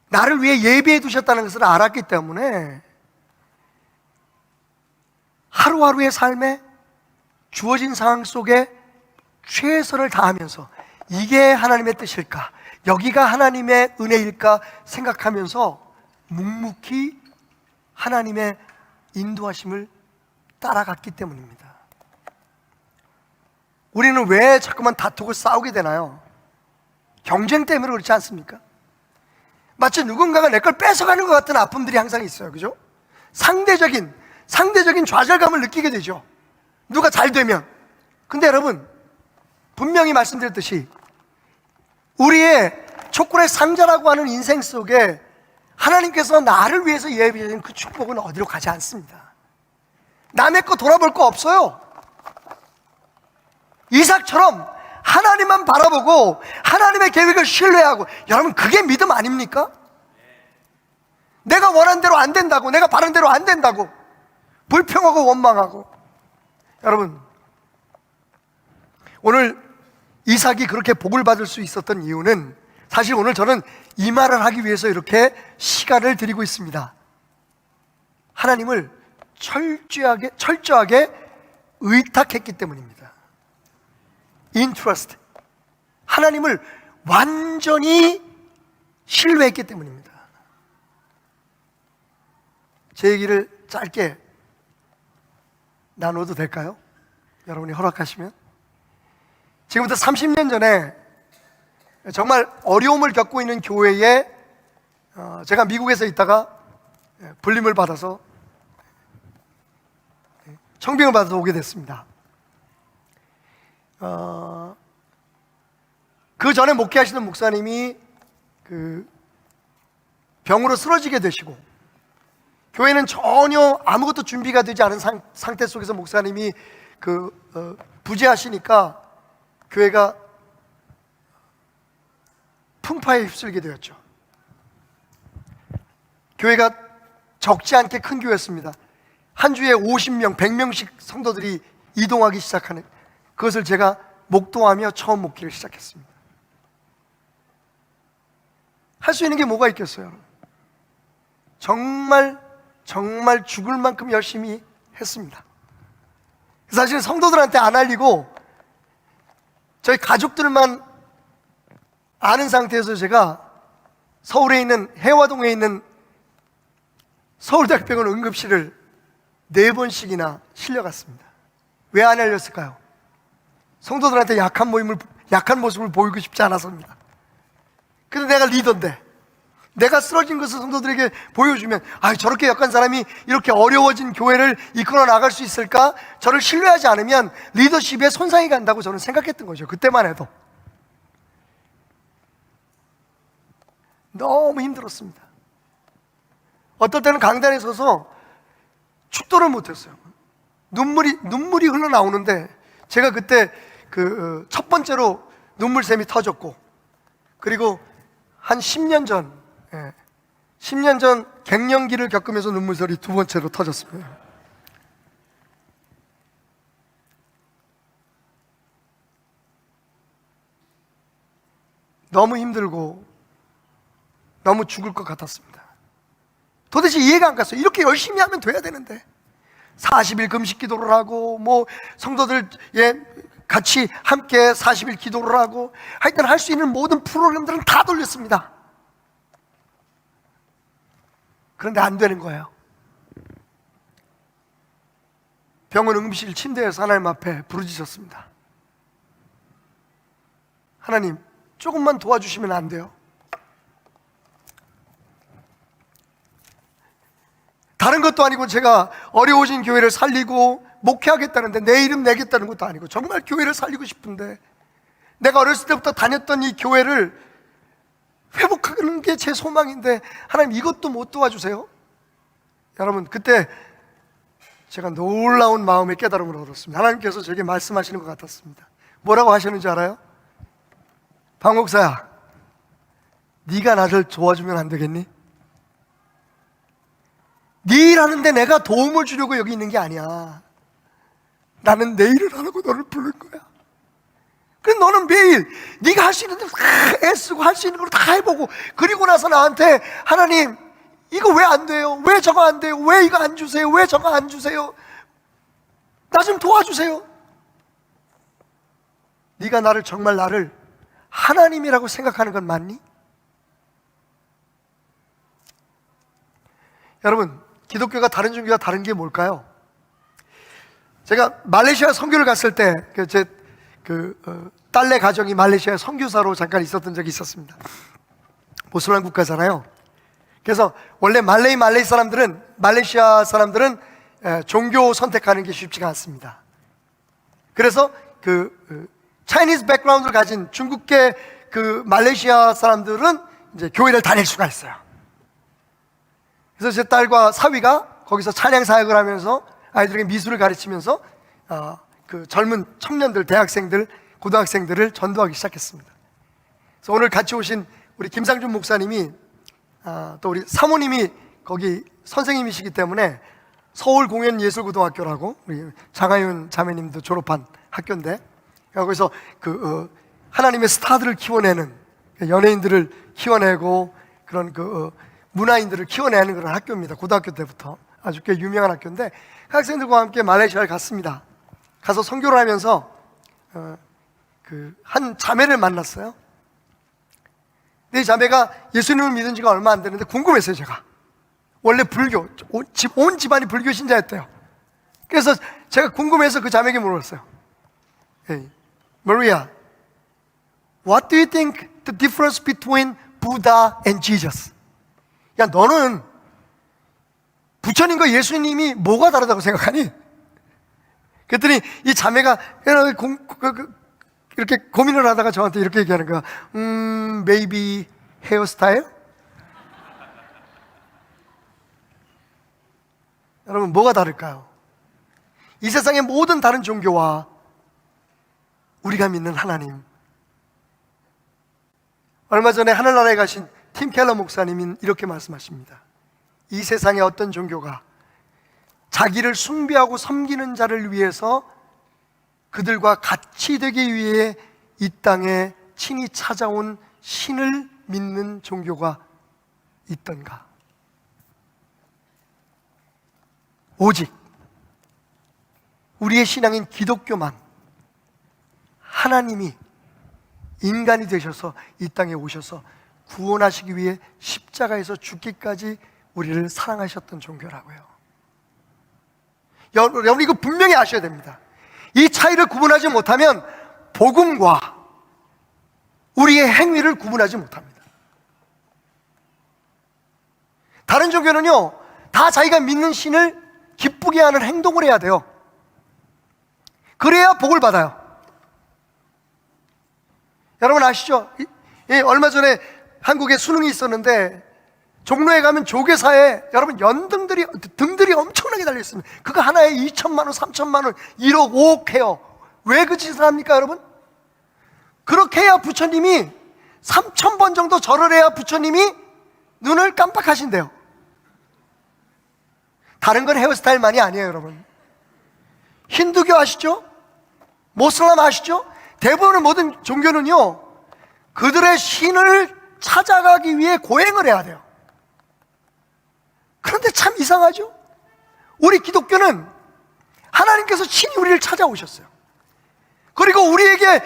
나를 위해 예비해 두셨다는 것을 알았기 때문에 하루하루의 삶에 주어진 상황 속에 최선을 다하면서 이게 하나님의 뜻일까? 여기가 하나님의 은혜일까? 생각하면서 묵묵히 하나님의 인도하심을 따라갔기 때문입니다. 우리는 왜 자꾸만 다투고 싸우게 되나요? 경쟁 때문에 그렇지 않습니까? 마치 누군가가 내 걸 뺏어가는 것 같은 아픔들이 항상 있어요. 그죠? 상대적인 좌절감을 느끼게 되죠. 누가 잘 되면. 근데 여러분, 분명히 말씀드렸듯이 우리의 촛불의 상자라고 하는 인생 속에 하나님께서 나를 위해서 예비하신 그 축복은 어디로 가지 않습니다. 남의 거 돌아볼 거 없어요. 이삭처럼 하나님만 바라보고 하나님의 계획을 신뢰하고, 여러분 그게 믿음 아닙니까? 내가 원한 대로 안 된다고, 내가 바른 대로 안 된다고 불평하고 원망하고. 여러분, 오늘 이삭이 그렇게 복을 받을 수 있었던 이유는 사실 오늘 저는 이 말을 하기 위해서 이렇게 시간을 드리고 있습니다. 하나님을 철저하게 의탁했기 때문입니다. 인트러스트, 하나님을 완전히 신뢰했기 때문입니다. 제 얘기를 짧게 나눠도 될까요? 여러분이 허락하시면. 지금부터 30년 전에 정말 어려움을 겪고 있는 교회에 제가 미국에서 있다가 불림을 받아서 청빙을 받아서 오게 됐습니다. 그 전에 목회하시던 목사님이 그 병으로 쓰러지게 되시고, 교회는 전혀 아무것도 준비가 되지 않은 상태 속에서 목사님이 부재하시니까 교회가 풍파에 휩쓸게 되었죠. 교회가 적지 않게 큰 교회였습니다. 한 주에 50명, 100명씩 성도들이 이동하기 시작하는, 그것을 제가 목도하며 처음 목회를 시작했습니다. 할 수 있는 게 뭐가 있겠어요? 정말 죽을 만큼 열심히 했습니다. 사실 성도들한테 안 알리고 저희 가족들만 아는 상태에서 제가 서울에 있는, 해화동에 있는 서울대학병원 응급실을 4번씩이나 실려갔습니다. 왜 안 알렸을까요? 성도들한테 약한 모습을 보이고 싶지 않아서입니다. 근데 내가 리더인데, 내가 쓰러진 것을 성도들에게 보여주면, 저렇게 약한 사람이 이렇게 어려워진 교회를 이끌어 나갈 수 있을까? 저를 신뢰하지 않으면 리더십에 손상이 간다고 저는 생각했던 거죠. 그때만 해도 너무 힘들었습니다. 어떨 때는 강단에 서서 축도를 못했어요. 눈물이 흘러나오는데, 제가 그때 첫 번째로 눈물샘이 터졌고, 그리고 한 10년 전 10년 전 갱년기를 겪으면서 눈물설이 두 번째로 터졌습니다. 너무 힘들고 너무 죽을 것 같았습니다. 도대체 이해가 안 갔어요. 이렇게 열심히 하면 돼야 되는데 40일 금식 기도를 하고 뭐 성도들 같이 함께 40일 기도를 하고 하여튼 할 수 있는 모든 프로그램들은 다 돌렸습니다. 그런데 안 되는 거예요. 병원 응급실 침대에서 하나님 앞에 부르짖었습니다. 하나님, 조금만 도와주시면 안 돼요? 다른 것도 아니고 제가 어려워진 교회를 살리고 목회하겠다는데 내 이름 내겠다는 것도 아니고 정말 교회를 살리고 싶은데 내가 어렸을 때부터 다녔던 이 교회를 회복하는 게 제 소망인데 하나님 이것도 못 도와주세요? 여러분, 그때 제가 놀라운 마음의 깨달음을 얻었습니다. 하나님께서 제게 말씀하시는 것 같았습니다. 뭐라고 하셨는지 알아요? 박 목사야, 네가 나를 도와주면 안 되겠니? 네 일하는데 내가 도움을 주려고 여기 있는 게 아니야. 나는 내 일을 하려고 너를 부른 거야. 그래서 너는 매일 네가 할 수 있는 대로 다 애쓰고 할 수 있는 걸 다 해보고 그리고 나서 나한테 하나님 이거 왜 안 돼요? 왜 저거 안 돼요? 왜 이거 안 주세요? 왜 저거 안 주세요? 나 좀 도와주세요. 네가 나를 정말 나를 하나님이라고 생각하는 건 맞니? 여러분, 기독교가 다른 종교가 다른 게 뭘까요? 제가 말레이시아 선교를 갔을 때 제 딸내 가정이 말레이시아 선교사로 잠깐 있었던 적이 있었습니다. 모슬람 국가잖아요. 그래서 원래 말레이 사람들은 말레이시아 사람들은 종교 선택하는 게 쉽지가 않습니다. 그래서 차이니즈 백그라운드를 가진 중국계 말레이시아 사람들은 이제 교회를 다닐 수가 있어요. 그래서 제 딸과 사위가 거기서 찬양 사역을 하면서 아이들에게 미술을 가르치면서 젊은 청년들, 대학생들, 고등학생들을 전도하기 시작했습니다. 그래서 오늘 같이 오신 우리 김상준 목사님이 또 우리 사모님이 거기 선생님이시기 때문에 서울공연예술고등학교라고 우리 장하윤 자매님도 졸업한 학교인데 거기서 하나님의 스타들을 키워내는 연예인들을 키워내고 그런 문화인들을 키워내는 그런 학교입니다. 고등학교 때부터 아주 꽤 유명한 학교인데 학생들과 함께 말레이시아에 갔습니다. 가서 선교를 하면서 한 자매를 만났어요. 근데 이 자매가 예수님을 믿은 지가 얼마 안 되는데 궁금했어요. 제가 원래 불교, 온 집안이 불교 신자였대요. 그래서 제가 궁금해서 그 자매에게 물었어요. Hey, Maria, what do you think the difference between Buddha and Jesus? 야, 너는 부처님과 예수님이 뭐가 다르다고 생각하니? 그랬더니 이 자매가 이렇게 고민을 하다가 저한테 이렇게 얘기하는 거야. Maybe 헤어스타일? 여러분, 뭐가 다를까요? 이 세상의 모든 다른 종교와 우리가 믿는 하나님. 얼마 전에 하늘나라에 가신 팀 켈러 목사님이 이렇게 말씀하십니다. 이 세상의 어떤 종교가 자기를 숭배하고 섬기는 자를 위해서 그들과 같이 되기 위해 이 땅에 친히 찾아온 신을 믿는 종교가 있던가? 오직 우리의 신앙인 기독교만 하나님이 인간이 되셔서 이 땅에 오셔서 구원하시기 위해 십자가에서 죽기까지 우리를 사랑하셨던 종교라고요. 여러분, 이거 분명히 아셔야 됩니다. 이 차이를 구분하지 못하면 복음과 우리의 행위를 구분하지 못합니다. 다른 종교는요, 다 자기가 믿는 신을 기쁘게 하는 행동을 해야 돼요. 그래야 복을 받아요. 여러분 아시죠? 얼마 전에 한국에 수능이 있었는데 종로에 가면 조계사에 여러분 등들이 엄청나게 달려있습니다. 그거 하나에 2천만 원, 3천만 원, 1억, 5억 해요. 왜 그 짓을 합니까, 여러분? 그렇게 해야 부처님이 3,000번 정도 절을 해야 부처님이 눈을 깜빡하신대요. 다른 건 헤어스타일만이 아니에요, 여러분. 힌두교 아시죠? 모슬람 아시죠? 대부분의 모든 종교는요, 그들의 신을 찾아가기 위해 고행을 해야 돼요. 그런데 참 이상하죠? 우리 기독교는 하나님께서 친히 우리를 찾아오셨어요. 그리고 우리에게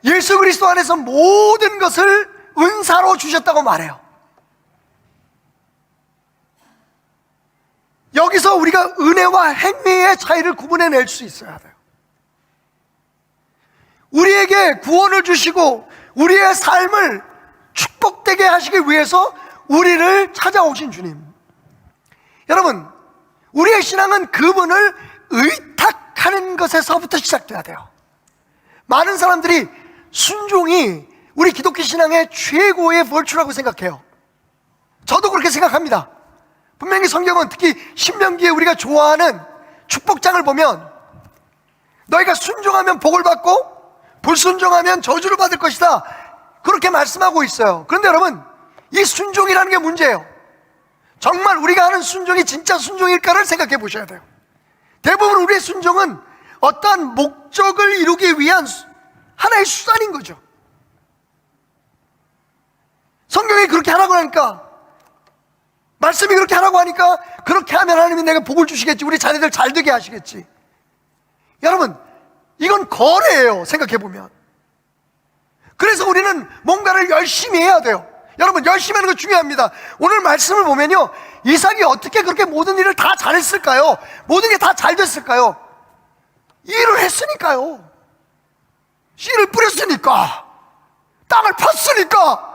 예수 그리스도 안에서 모든 것을 은사로 주셨다고 말해요. 여기서 우리가 은혜와 행위의 차이를 구분해낼 수 있어야 돼요. 우리에게 구원을 주시고 우리의 삶을 축복되게 하시기 위해서 우리를 찾아오신 주님. 여러분, 우리의 신앙은 그분을 의탁하는 것에서부터 시작돼야 돼요. 많은 사람들이 순종이 우리 기독교 신앙의 최고의 벌초라고 생각해요. 저도 그렇게 생각합니다. 분명히 성경은 특히 신명기에 우리가 좋아하는 축복장을 보면 너희가 순종하면 복을 받고 불순종하면 저주를 받을 것이다, 그렇게 말씀하고 있어요. 그런데 여러분, 이 순종이라는 게 문제예요. 정말 우리가 하는 순종이 진짜 순종일까를 생각해 보셔야 돼요. 대부분 우리의 순종은 어떠한 목적을 이루기 위한 하나의 수단인 거죠. 성경이 그렇게 하라고 하니까, 말씀이 그렇게 하라고 하니까 그렇게 하면 하나님이 내가 복을 주시겠지, 우리 자녀들 잘 되게 하시겠지. 여러분, 이건 거래예요, 생각해보면. 그래서 우리는 뭔가를 열심히 해야 돼요. 여러분, 열심히 하는 거 중요합니다. 오늘 말씀을 보면요, 이삭이 어떻게 그렇게 모든 일을 다 잘했을까요? 모든 게 다 잘 됐을까요? 일을 했으니까요. 씨를 뿌렸으니까, 땅을 팠으니까,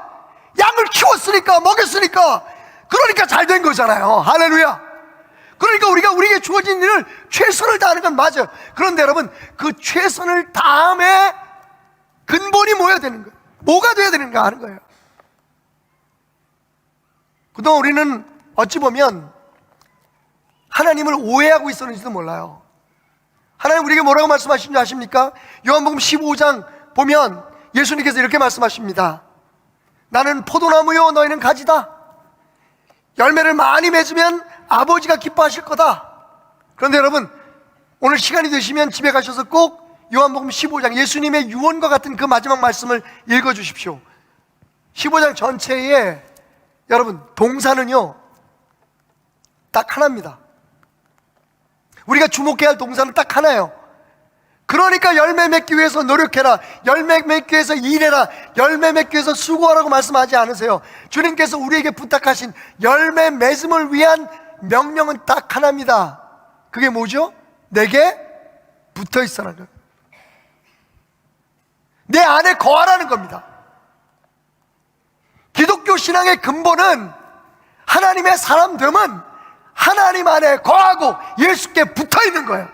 양을 키웠으니까, 먹였으니까, 그러니까 잘 된 거잖아요. 할렐루야. 그러니까 우리가 우리에게 주어진 일을 최선을 다하는 건 맞아요. 그런데 여러분, 그 최선을 다함에 근본이 뭐야 되는 거예요? 뭐가 돼야 되는가 하는 거예요. 그동안 우리는 어찌 보면 하나님을 오해하고 있었는지도 몰라요. 하나님 우리에게 뭐라고 말씀하신 줄 아십니까? 요한복음 15장 보면 예수님께서 이렇게 말씀하십니다. 나는 포도나무요, 너희는 가지다. 열매를 많이 맺으면 아버지가 기뻐하실 거다. 그런데 여러분, 오늘 시간이 되시면 집에 가셔서 꼭 요한복음 15장, 예수님의 유언과 같은 그 마지막 말씀을 읽어주십시오. 15장 전체에 여러분, 동사는요 딱 하나입니다. 우리가 주목해야 할 동사는 딱 하나예요. 그러니까 열매 맺기 위해서 노력해라, 열매 맺기 위해서 일해라, 열매 맺기 위해서 수고하라고 말씀하지 않으세요. 주님께서 우리에게 부탁하신 열매 맺음을 위한 명령은 딱 하나입니다. 그게 뭐죠? 내게 붙어 있어라는 거예요. 내 안에 거하라는 겁니다. 기독교 신앙의 근본은 하나님의 사람됨은 하나님 안에 거하고 예수께 붙어 있는 거예요.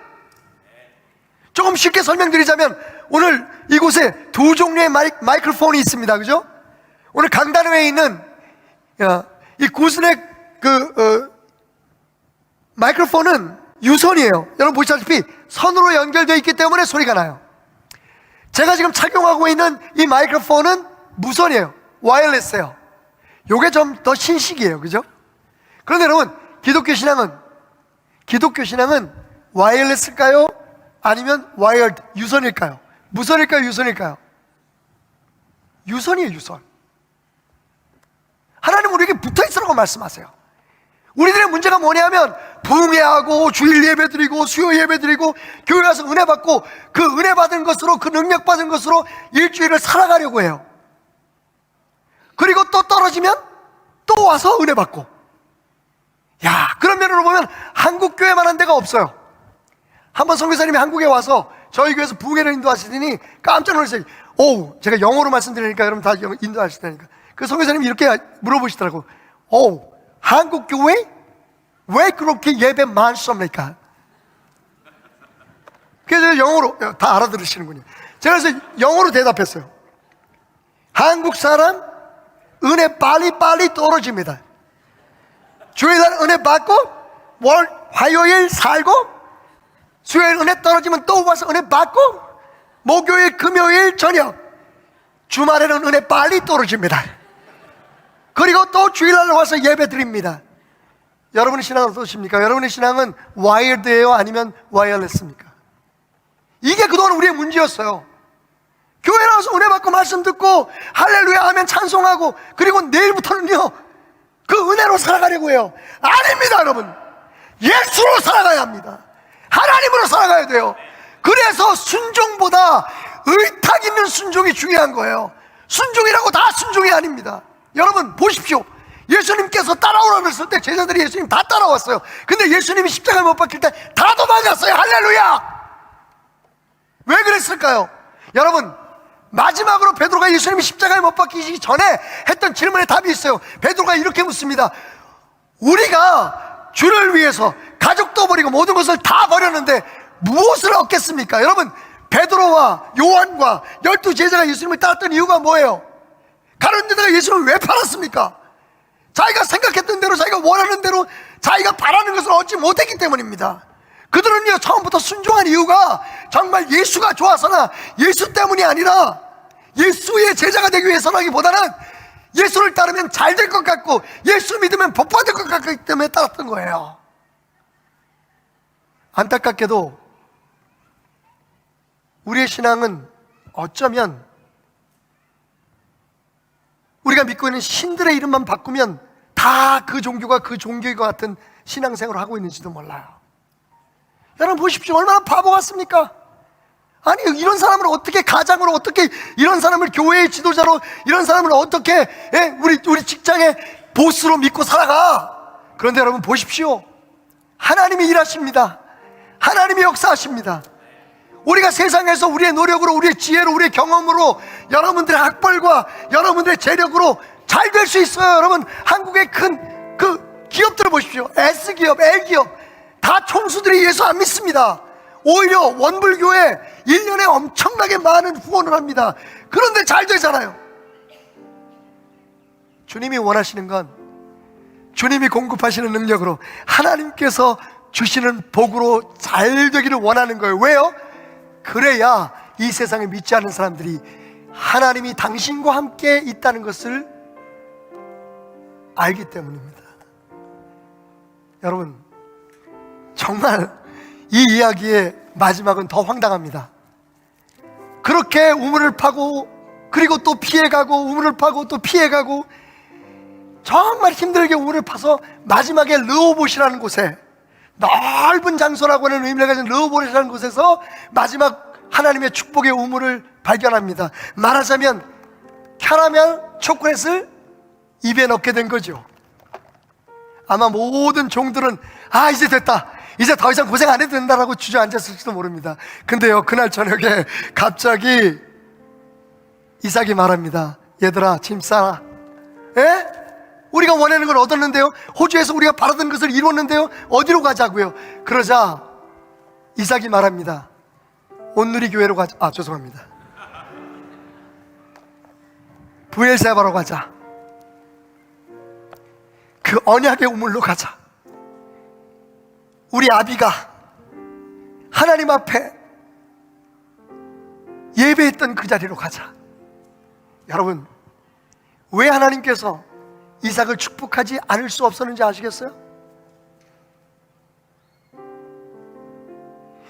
조금 쉽게 설명드리자면, 오늘 이곳에 두 종류의 마이크로폰이 있습니다. 그죠? 오늘 강단회에 있는 이 구슬의 마이크로폰은 유선이에요. 여러분 보시다시피 선으로 연결되어 있기 때문에 소리가 나요. 제가 지금 착용하고 있는 이 마이크로폰은 무선이에요. 와이어리스예요. 요게 좀 더 신식이에요. 그죠? 그런데 여러분, 기독교 신앙은 와이어리스일까요? 아니면 와이어드, 유선일까요? 무선일까요? 유선일까요? 유선이에요, 유선. 하나님 우리에게 붙어있으라고 말씀하세요. 우리들의 문제가 뭐냐면, 부흥회하고 주일 예배 드리고 수요 예배 드리고 교회 가서 은혜 받고, 그 은혜 받은 것으로, 그 능력 받은 것으로 일주일을 살아가려고 해요. 그리고 또 떨어지면 또 와서 은혜 받고. 야, 그런 면으로 보면 한국 교회만한 데가 없어요. 한번 선교사님이 한국에 와서 저희 교회에서 부흥회를 인도하시더니 깜짝 놀랐어요. 오, 제가 영어로 말씀드리니까 여러분 다 인도하실 테니까. 그 선교사님이 이렇게 물어보시더라고. 오, 한국 교회? 왜 그렇게 예배 많습니까? 그래서 영어로, 다 알아들으시는군요. 제가 그래서 영어로 대답했어요. 한국 사람 은혜 빨리 떨어집니다. 주일날 은혜 받고 화요일 살고, 수요일 은혜 떨어지면 또 와서 은혜 받고, 목요일 금요일 저녁, 주말에는 은혜 빨리 떨어집니다. 그리고 또 주일날 와서 예배 드립니다. 여러분의 신앙은 어떠십니까? 여러분의 신앙은 와이어드예요? 아니면 와이어레스입니까? 이게 그동안 우리의 문제였어요. 교회 나와서 은혜 받고 말씀 듣고 할렐루야 하면 찬송하고, 그리고 내일부터는요 그 은혜로 살아가려고 해요. 아닙니다, 여러분. 예수로 살아가야 합니다. 하나님으로 살아가야 돼요. 그래서 순종보다 의탁 있는 순종이 중요한 거예요. 순종이라고 다 순종이 아닙니다. 여러분 보십시오. 예수님께서 따라오라고 그랬을 때 제자들이 예수님 다 따라왔어요. 근데 예수님이 십자가에 못 박힐 때 다 도망갔어요. 할렐루야. 왜 그랬을까요? 여러분, 마지막으로 베드로가 예수님이 십자가에 못 박히기 전에 했던 질문에 답이 있어요. 베드로가 이렇게 묻습니다. 우리가 주를 위해서 가족도 버리고 모든 것을 다 버렸는데 무엇을 얻겠습니까? 여러분, 베드로와 요한과 12제자가 예수님을 따랐던 이유가 뭐예요? 가룟 유다가 예수님을 왜 팔았습니까? 자기가 생각했던 대로, 자기가 원하는 대로, 자기가 바라는 것을 얻지 못했기 때문입니다. 그들은요, 처음부터 순종한 이유가 정말 예수가 좋아서나 예수 때문이 아니라 예수의 제자가 되기 위해서라기보다는 예수를 따르면 잘 될 것 같고 예수 믿으면 복 받을 것 같기 때문에 따랐던 거예요. 안타깝게도 우리의 신앙은 어쩌면 우리가 믿고 있는 신들의 이름만 바꾸면 다 그 종교가 그 종교인 것 같은 신앙생활을 하고 있는지도 몰라요. 여러분 보십시오. 얼마나 바보 같습니까? 아니, 이런 사람을 어떻게 가장으로, 어떻게 이런 사람을 교회의 지도자로, 이런 사람을 어떻게 우리 직장의 보스로 믿고 살아가? 그런데 여러분 보십시오. 하나님이 일하십니다. 하나님이 역사하십니다. 우리가 세상에서 우리의 노력으로, 우리의 지혜로, 우리의 경험으로, 여러분들의 학벌과 여러분들의 재력으로 잘 될 수 있어요. 여러분, 한국의 큰 그 기업들을 보십시오. S기업, L기업 다 총수들이 예수 안 믿습니다. 오히려 원불교에 1년에 엄청나게 많은 후원을 합니다. 그런데 잘 되잖아요. 주님이 원하시는 건 주님이 공급하시는 능력으로 하나님께서 주시는 복으로 잘 되기를 원하는 거예요. 왜요? 그래야 이 세상에 믿지 않는 사람들이 하나님이 당신과 함께 있다는 것을 알기 때문입니다. 여러분, 정말 이 이야기의 마지막은 더 황당합니다. 그렇게 우물을 파고, 그리고 또 피해가고, 우물을 파고 또 피해가고, 정말 힘들게 우물을 파서 마지막에 르호봇이라는 곳에, 넓은 장소라고 하는 의미를 가진 르호봇이라는 곳에서 마지막 하나님의 축복의 우물을 발견합니다. 말하자면 캐러멜 초콜릿을 입에 넣게 된 거죠. 아마 모든 종들은 이제 됐다, 이제 더 이상 고생 안 해도 된다라고 주저앉았을지도 모릅니다. 근데요, 그날 저녁에 갑자기 이삭이 말합니다. 얘들아, 짐 싸라. 에? 우리가 원하는 걸 얻었는데요, 호주에서 우리가 바라던 것을 이뤘는데요, 어디로 가자고요? 그러자 이삭이 말합니다. 온누리 교회로 가자. 죄송합니다. 부엘세바로 가자. 그 언약의 우물로 가자. 우리 아비가 하나님 앞에 예배했던 그 자리로 가자. 여러분, 왜 하나님께서 이삭을 축복하지 않을 수 없었는지 아시겠어요?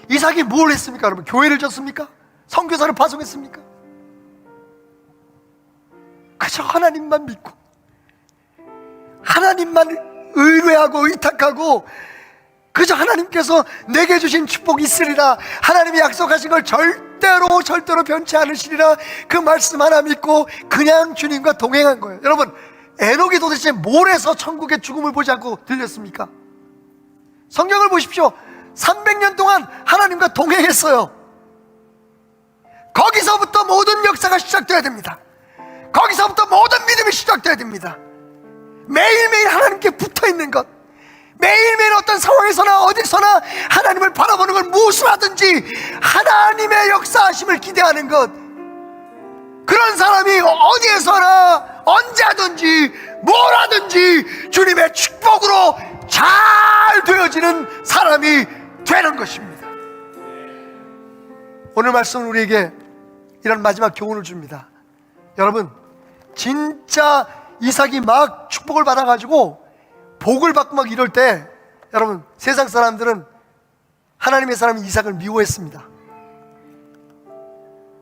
이삭이 뭘 했습니까? 여러분, 교회를 졌습니까? 선교사를 파송했습니까? 그저 하나님만 믿고 하나님만 의뢰하고 의탁하고, 그저 하나님께서 내게 주신 축복이 있으리라, 하나님이 약속하신 걸 절대로 변치 않으시리라, 그 말씀 하나 믿고 그냥 주님과 동행한 거예요. 여러분, 에녹이 도대체 뭘 해서 천국의 죽음을 보지 않고 들렸습니까? 성경을 보십시오. 300년 동안 하나님과 동행했어요. 거기서부터 모든 역사가 시작돼야 됩니다. 거기서부터 모든 믿음이 시작돼야 됩니다. 매일매일 하나님께 붙어있는 것, 매일매일 어떤 상황에서나 어디서나 하나님을 바라보는 걸, 무엇을 하든지 하나님의 역사하심을 기대하는 것, 그런 사람이 어디에서나 언제든지 뭘 하든지 주님의 축복으로 잘 되어지는 사람이 되는 것입니다. 오늘 말씀은 우리에게 이런 마지막 교훈을 줍니다. 여러분, 진짜 이삭이 막 축복을 받아가지고 복을 받고 막 이럴 때, 여러분, 세상 사람들은 하나님의 사람 이삭을 미워했습니다.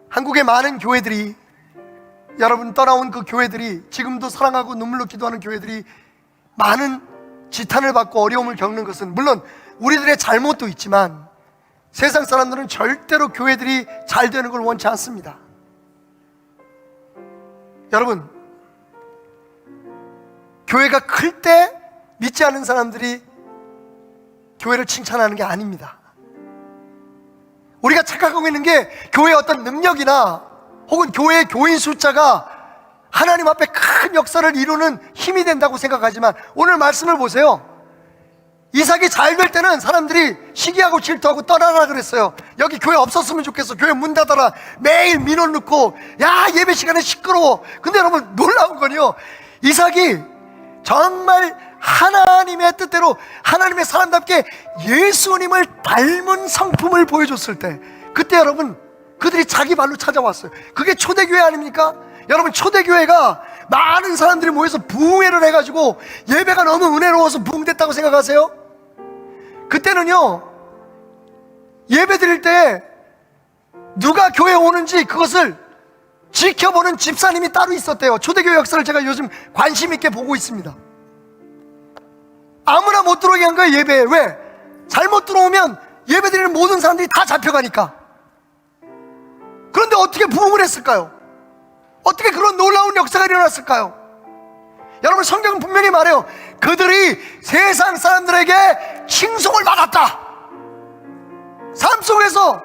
한국의 많은 교회들이, 여러분 떠나온 그 교회들이, 지금도 사랑하고 눈물로 기도하는 교회들이 많은 지탄을 받고 어려움을 겪는 것은 물론 우리들의 잘못도 있지만, 세상 사람들은 절대로 교회들이 잘 되는 걸 원치 않습니다. 여러분, 교회가 클 때 믿지 않는 사람들이 교회를 칭찬하는 게 아닙니다. 우리가 착각하고 있는 게 교회의 어떤 능력이나 혹은 교회의 교인 숫자가 하나님 앞에 큰 역사를 이루는 힘이 된다고 생각하지만, 오늘 말씀을 보세요. 이삭이 잘 될 때는 사람들이 시기하고 질투하고 떠나라 그랬어요. 여기 교회 없었으면 좋겠어, 교회 문 닫아라, 매일 민원 넣고, 야 예배 시간에 시끄러워. 근데 여러분, 놀라운 건요, 이삭이 정말 하나님의 뜻대로 하나님의 사람답게 예수님을 닮은 성품을 보여줬을 때, 그때 여러분, 그들이 자기 발로 찾아왔어요. 그게 초대교회 아닙니까? 여러분, 초대교회가 많은 사람들이 모여서 부흥회를 해가지고 예배가 너무 은혜로워서 부흥됐다고 생각하세요? 그때는요, 예배 드릴 때 누가 교회에 오는지 그것을 지켜보는 집사님이 따로 있었대요. 초대교회 역사를 제가 요즘 관심 있게 보고 있습니다. 아무나 못 들어오게 한 거예요, 예배에. 왜? 잘못 들어오면 예배 드리는 모든 사람들이 다 잡혀가니까. 그런데 어떻게 부흥을 했을까요? 어떻게 그런 놀라운 역사가 일어났을까요? 여러분, 성경은 분명히 말해요. 그들이 세상 사람들에게 칭송을 받았다. 삶 속에서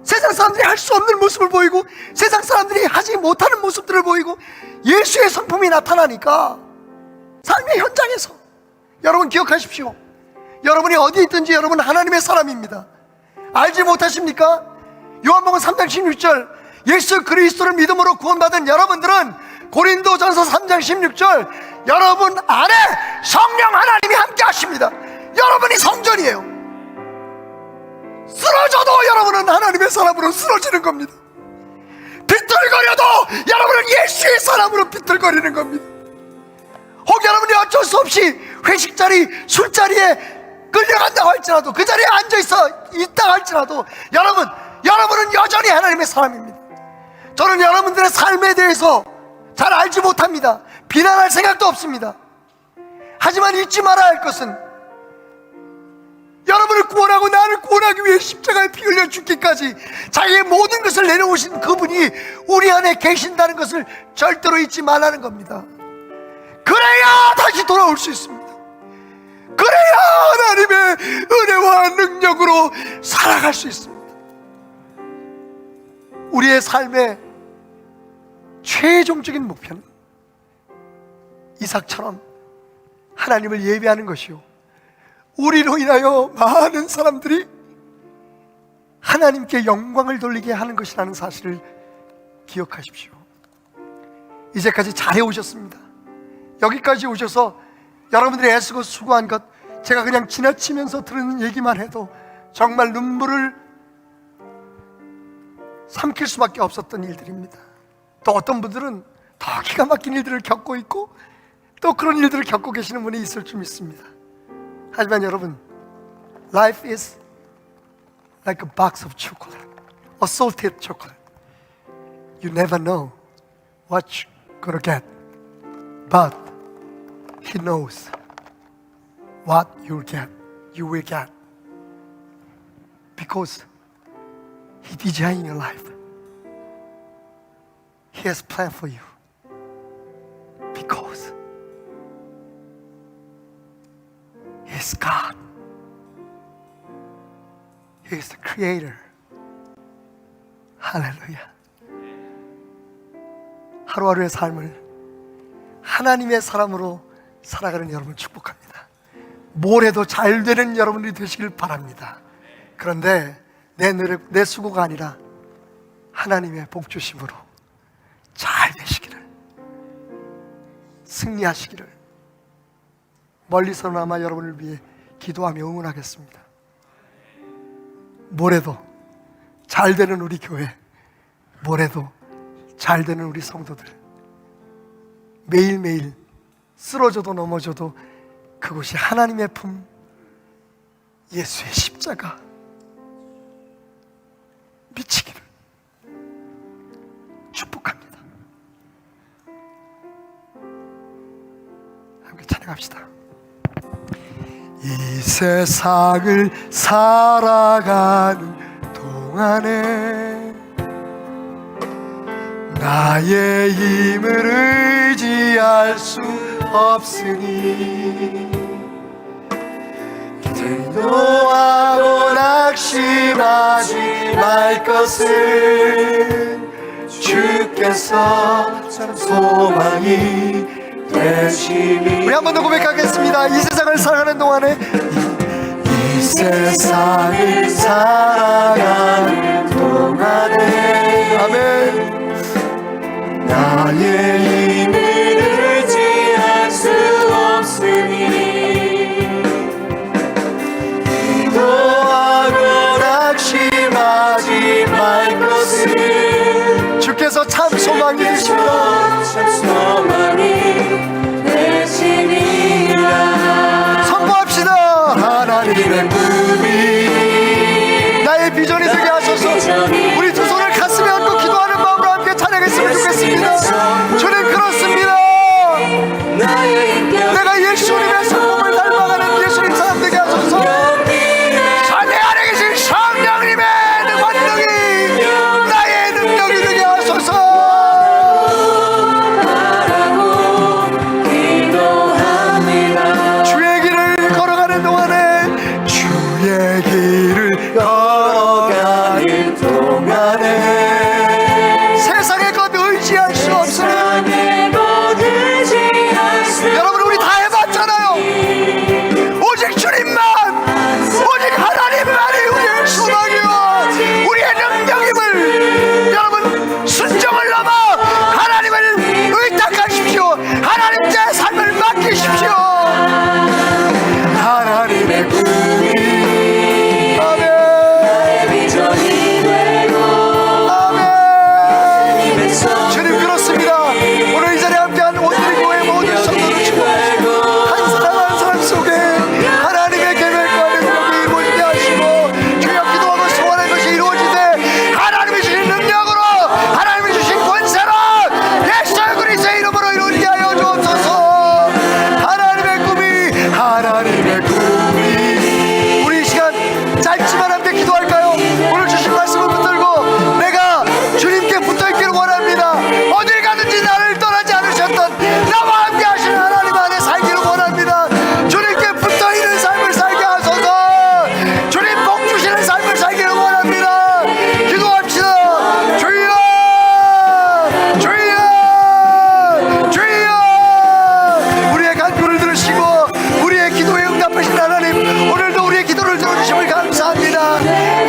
세상 사람들이 할 수 없는 모습을 보이고, 세상 사람들이 하지 못하는 모습들을 보이고, 예수의 성품이 나타나니까 삶의 현장에서, 여러분 기억하십시오. 여러분이 어디 있든지 여러분 하나님의 사람입니다. 알지 못하십니까? 요한복음 3장 16절, 예수 그리스도를 믿음으로 구원받은 여러분들은, 고린도전서 3장 16절, 여러분 안에 성령 하나님이 함께 하십니다. 여러분이 성전이에요. 쓰러져도 여러분은 하나님의 사람으로 쓰러지는 겁니다. 비틀거려도 여러분은 예수의 사람으로 비틀거리는 겁니다. 혹 여러분이 어쩔 수 없이 회식 자리, 술자리에 끌려간다고 할지라도, 그 자리에 있다 할지라도, 여러분은 여전히 하나님의 사람입니다. 저는 여러분들의 삶에 대해서 잘 알지 못합니다. 비난할 생각도 없습니다. 하지만 잊지 말아야 할 것은, 여러분을 구원하고 나를 구원하기 위해 십자가에 피 흘려 죽기까지 자기의 모든 것을 내려오신 그분이 우리 안에 계신다는 것을 절대로 잊지 말라는 겁니다. 그래야 다시 돌아올 수 있습니다. 그래야 하나님의 은혜와 능력으로 살아갈 수 있습니다. 우리의 삶의 최종적인 목표는 이삭처럼 하나님을 예배하는 것이요, 우리로 인하여 많은 사람들이 하나님께 영광을 돌리게 하는 것이라는 사실을 기억하십시오. 이제까지 잘해오셨습니다. 여기까지 오셔서 여러분들이 애쓰고 수고한 것, 제가 그냥 지나치면서 들은 얘기만 해도 정말 눈물을 삼킬 수밖에 없었던 일들입니다. 또 어떤 분들은 더 기가 막힌 일들을 겪고 있고, 또 그런 일들을 겪고 계시는 분이 있을 줄 믿습니다. 하지만 여러분, life is like a box of chocolate, a salted chocolate. You never know what you're gonna get, but He knows what you will get, because He designed your life. He has planned for you, because He is God. He is the Creator. 할렐루야. 하루하루의 삶을 하나님의 사람으로 살아가는 여러분을 축복합니다. 뭘 해도 잘 되는 여러분들이 되시길 바랍니다. 그런데 내 노력, 내 수고가 아니라 하나님의 복 주심으로 잘 되시기를, 승리하시기를 멀리서나마 여러분을 위해 기도하며 응원하겠습니다. 뭘 해도 잘 되는 우리 교회, 뭘 해도 잘 되는 우리 성도들, 매일매일 쓰러져도 넘어져도 그곳이 하나님의 품, 예수의 십자가 미치기를 축복합니다. 함께 찬양합시다. 이 세상을 살아가는 동안에 나의 힘을 의지할 수 없으니 기도하고 낙심하지 말 것은 주께서 참 소망이 되시니. 우리 한 번 더 고백하겠습니다. 이 세상을 살아가는 동안에 이 세상을 살아가는 동안에 아멘. 나의 힘을 의지할 수 없으니 기도하고 낙심하지 말 것은 주께서 참 소망이 되시라. 참 소망이 되시니라. 선포합시다. 하나님의 꿈이 나의 비전이 되게 하소서. 우리 두 손을 가슴에 얹고 기도하는 마음으로 함께 찬양했으면 좋겠습니다. 주님 그렇습니다. 내가 예수님의 성품을 닮아가는 예수님 사람 되게 하소서. 내 안에 계신 성령님의 권능이 나의 능력이 되게 하소서. 주의 길을 걸어가는 동안에 주의 길을 걸어가는 동안에 세상의 것 의지할 수 없으니 여러분 우리 다 해봤잖아요. 오직 주님만, 오직 하나님만이 우리의 소망이요 우리의 능력임을 여러분 순종을 넘어 하나님을 의탁하십시오. 하나님 제 삶을 맡기십시오. 하나님의 꿈이 아멘 아멘. 주님 그렇습니다. 오늘 이 자리에 함께한 온누리 교회 모든 성도를 축복하시고 한 사람 한 사람 속에 하나님의 계획과 능력이 이루어지게 하시고 주여 기도하고 소원한 것이 이루어지되 하나님이 주신 능력으로 하나님이 주신 권세로 예수 그리스도의 이름으로 이루어지게 하여 주옵소서. 하나님의 꿈이 우리 이 시간 짧지만 함께 기도할까요? 오늘 주신 말씀을 붙들고 내가 주님께 붙어있기를 원합니다. 어딜 가든지 나를 떠나지 않으셨던 나와 함께 하시는 하나님 안에 살기를 원합니다. 주님께 붙어있는 삶을 살게 하소서. 주님 복 주시는 삶을 살기를 원합니다. 기도합시다. 주여 주여 주여. 우리의 간구를 들으시고 우리의 기도에 응답하신 하나님 오늘도 우리의 기도를 들어주심을 감사합니다.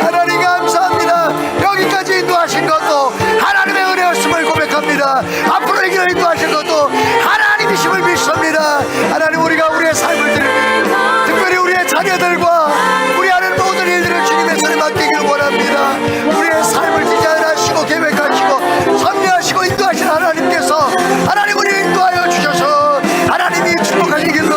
하나님 감사합니다. 여기까지 인도하신 것도 하나님의 은혜였음을 고백합니다. 앞으로 이 길을 인도하신 것도 하나님이심을 믿습니다. 하나님 우리가 우리의 삶을 특별히 우리의 자녀들과 우리 하는 모든 일들을 주님의 손에 맡기기를 원합니다. 우리의 삶을 디자인하시고 계획하시고 섭리하시고 인도하신 하나님께서 하나님 우리를 인도하여 주셔서 하나님이 축복하신 길로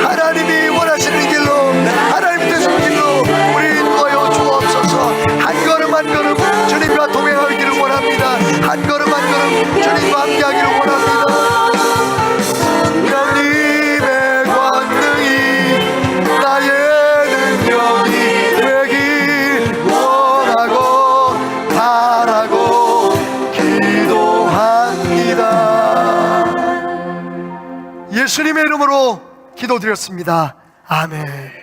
하나님이 원하시는 길로 하나님 되시는 길로 우리 인도하여 주옵소서. 한 걸음 한 걸음 주님과 동행하기를 원합니다. 한 걸음 한 걸음 주님과 함께하기를 원합니다. 성령님의 권능이 나의 능력이 되길 원하고 바라고 기도합니다. 예수님의 이름으로 기도드렸습니다. 아멘.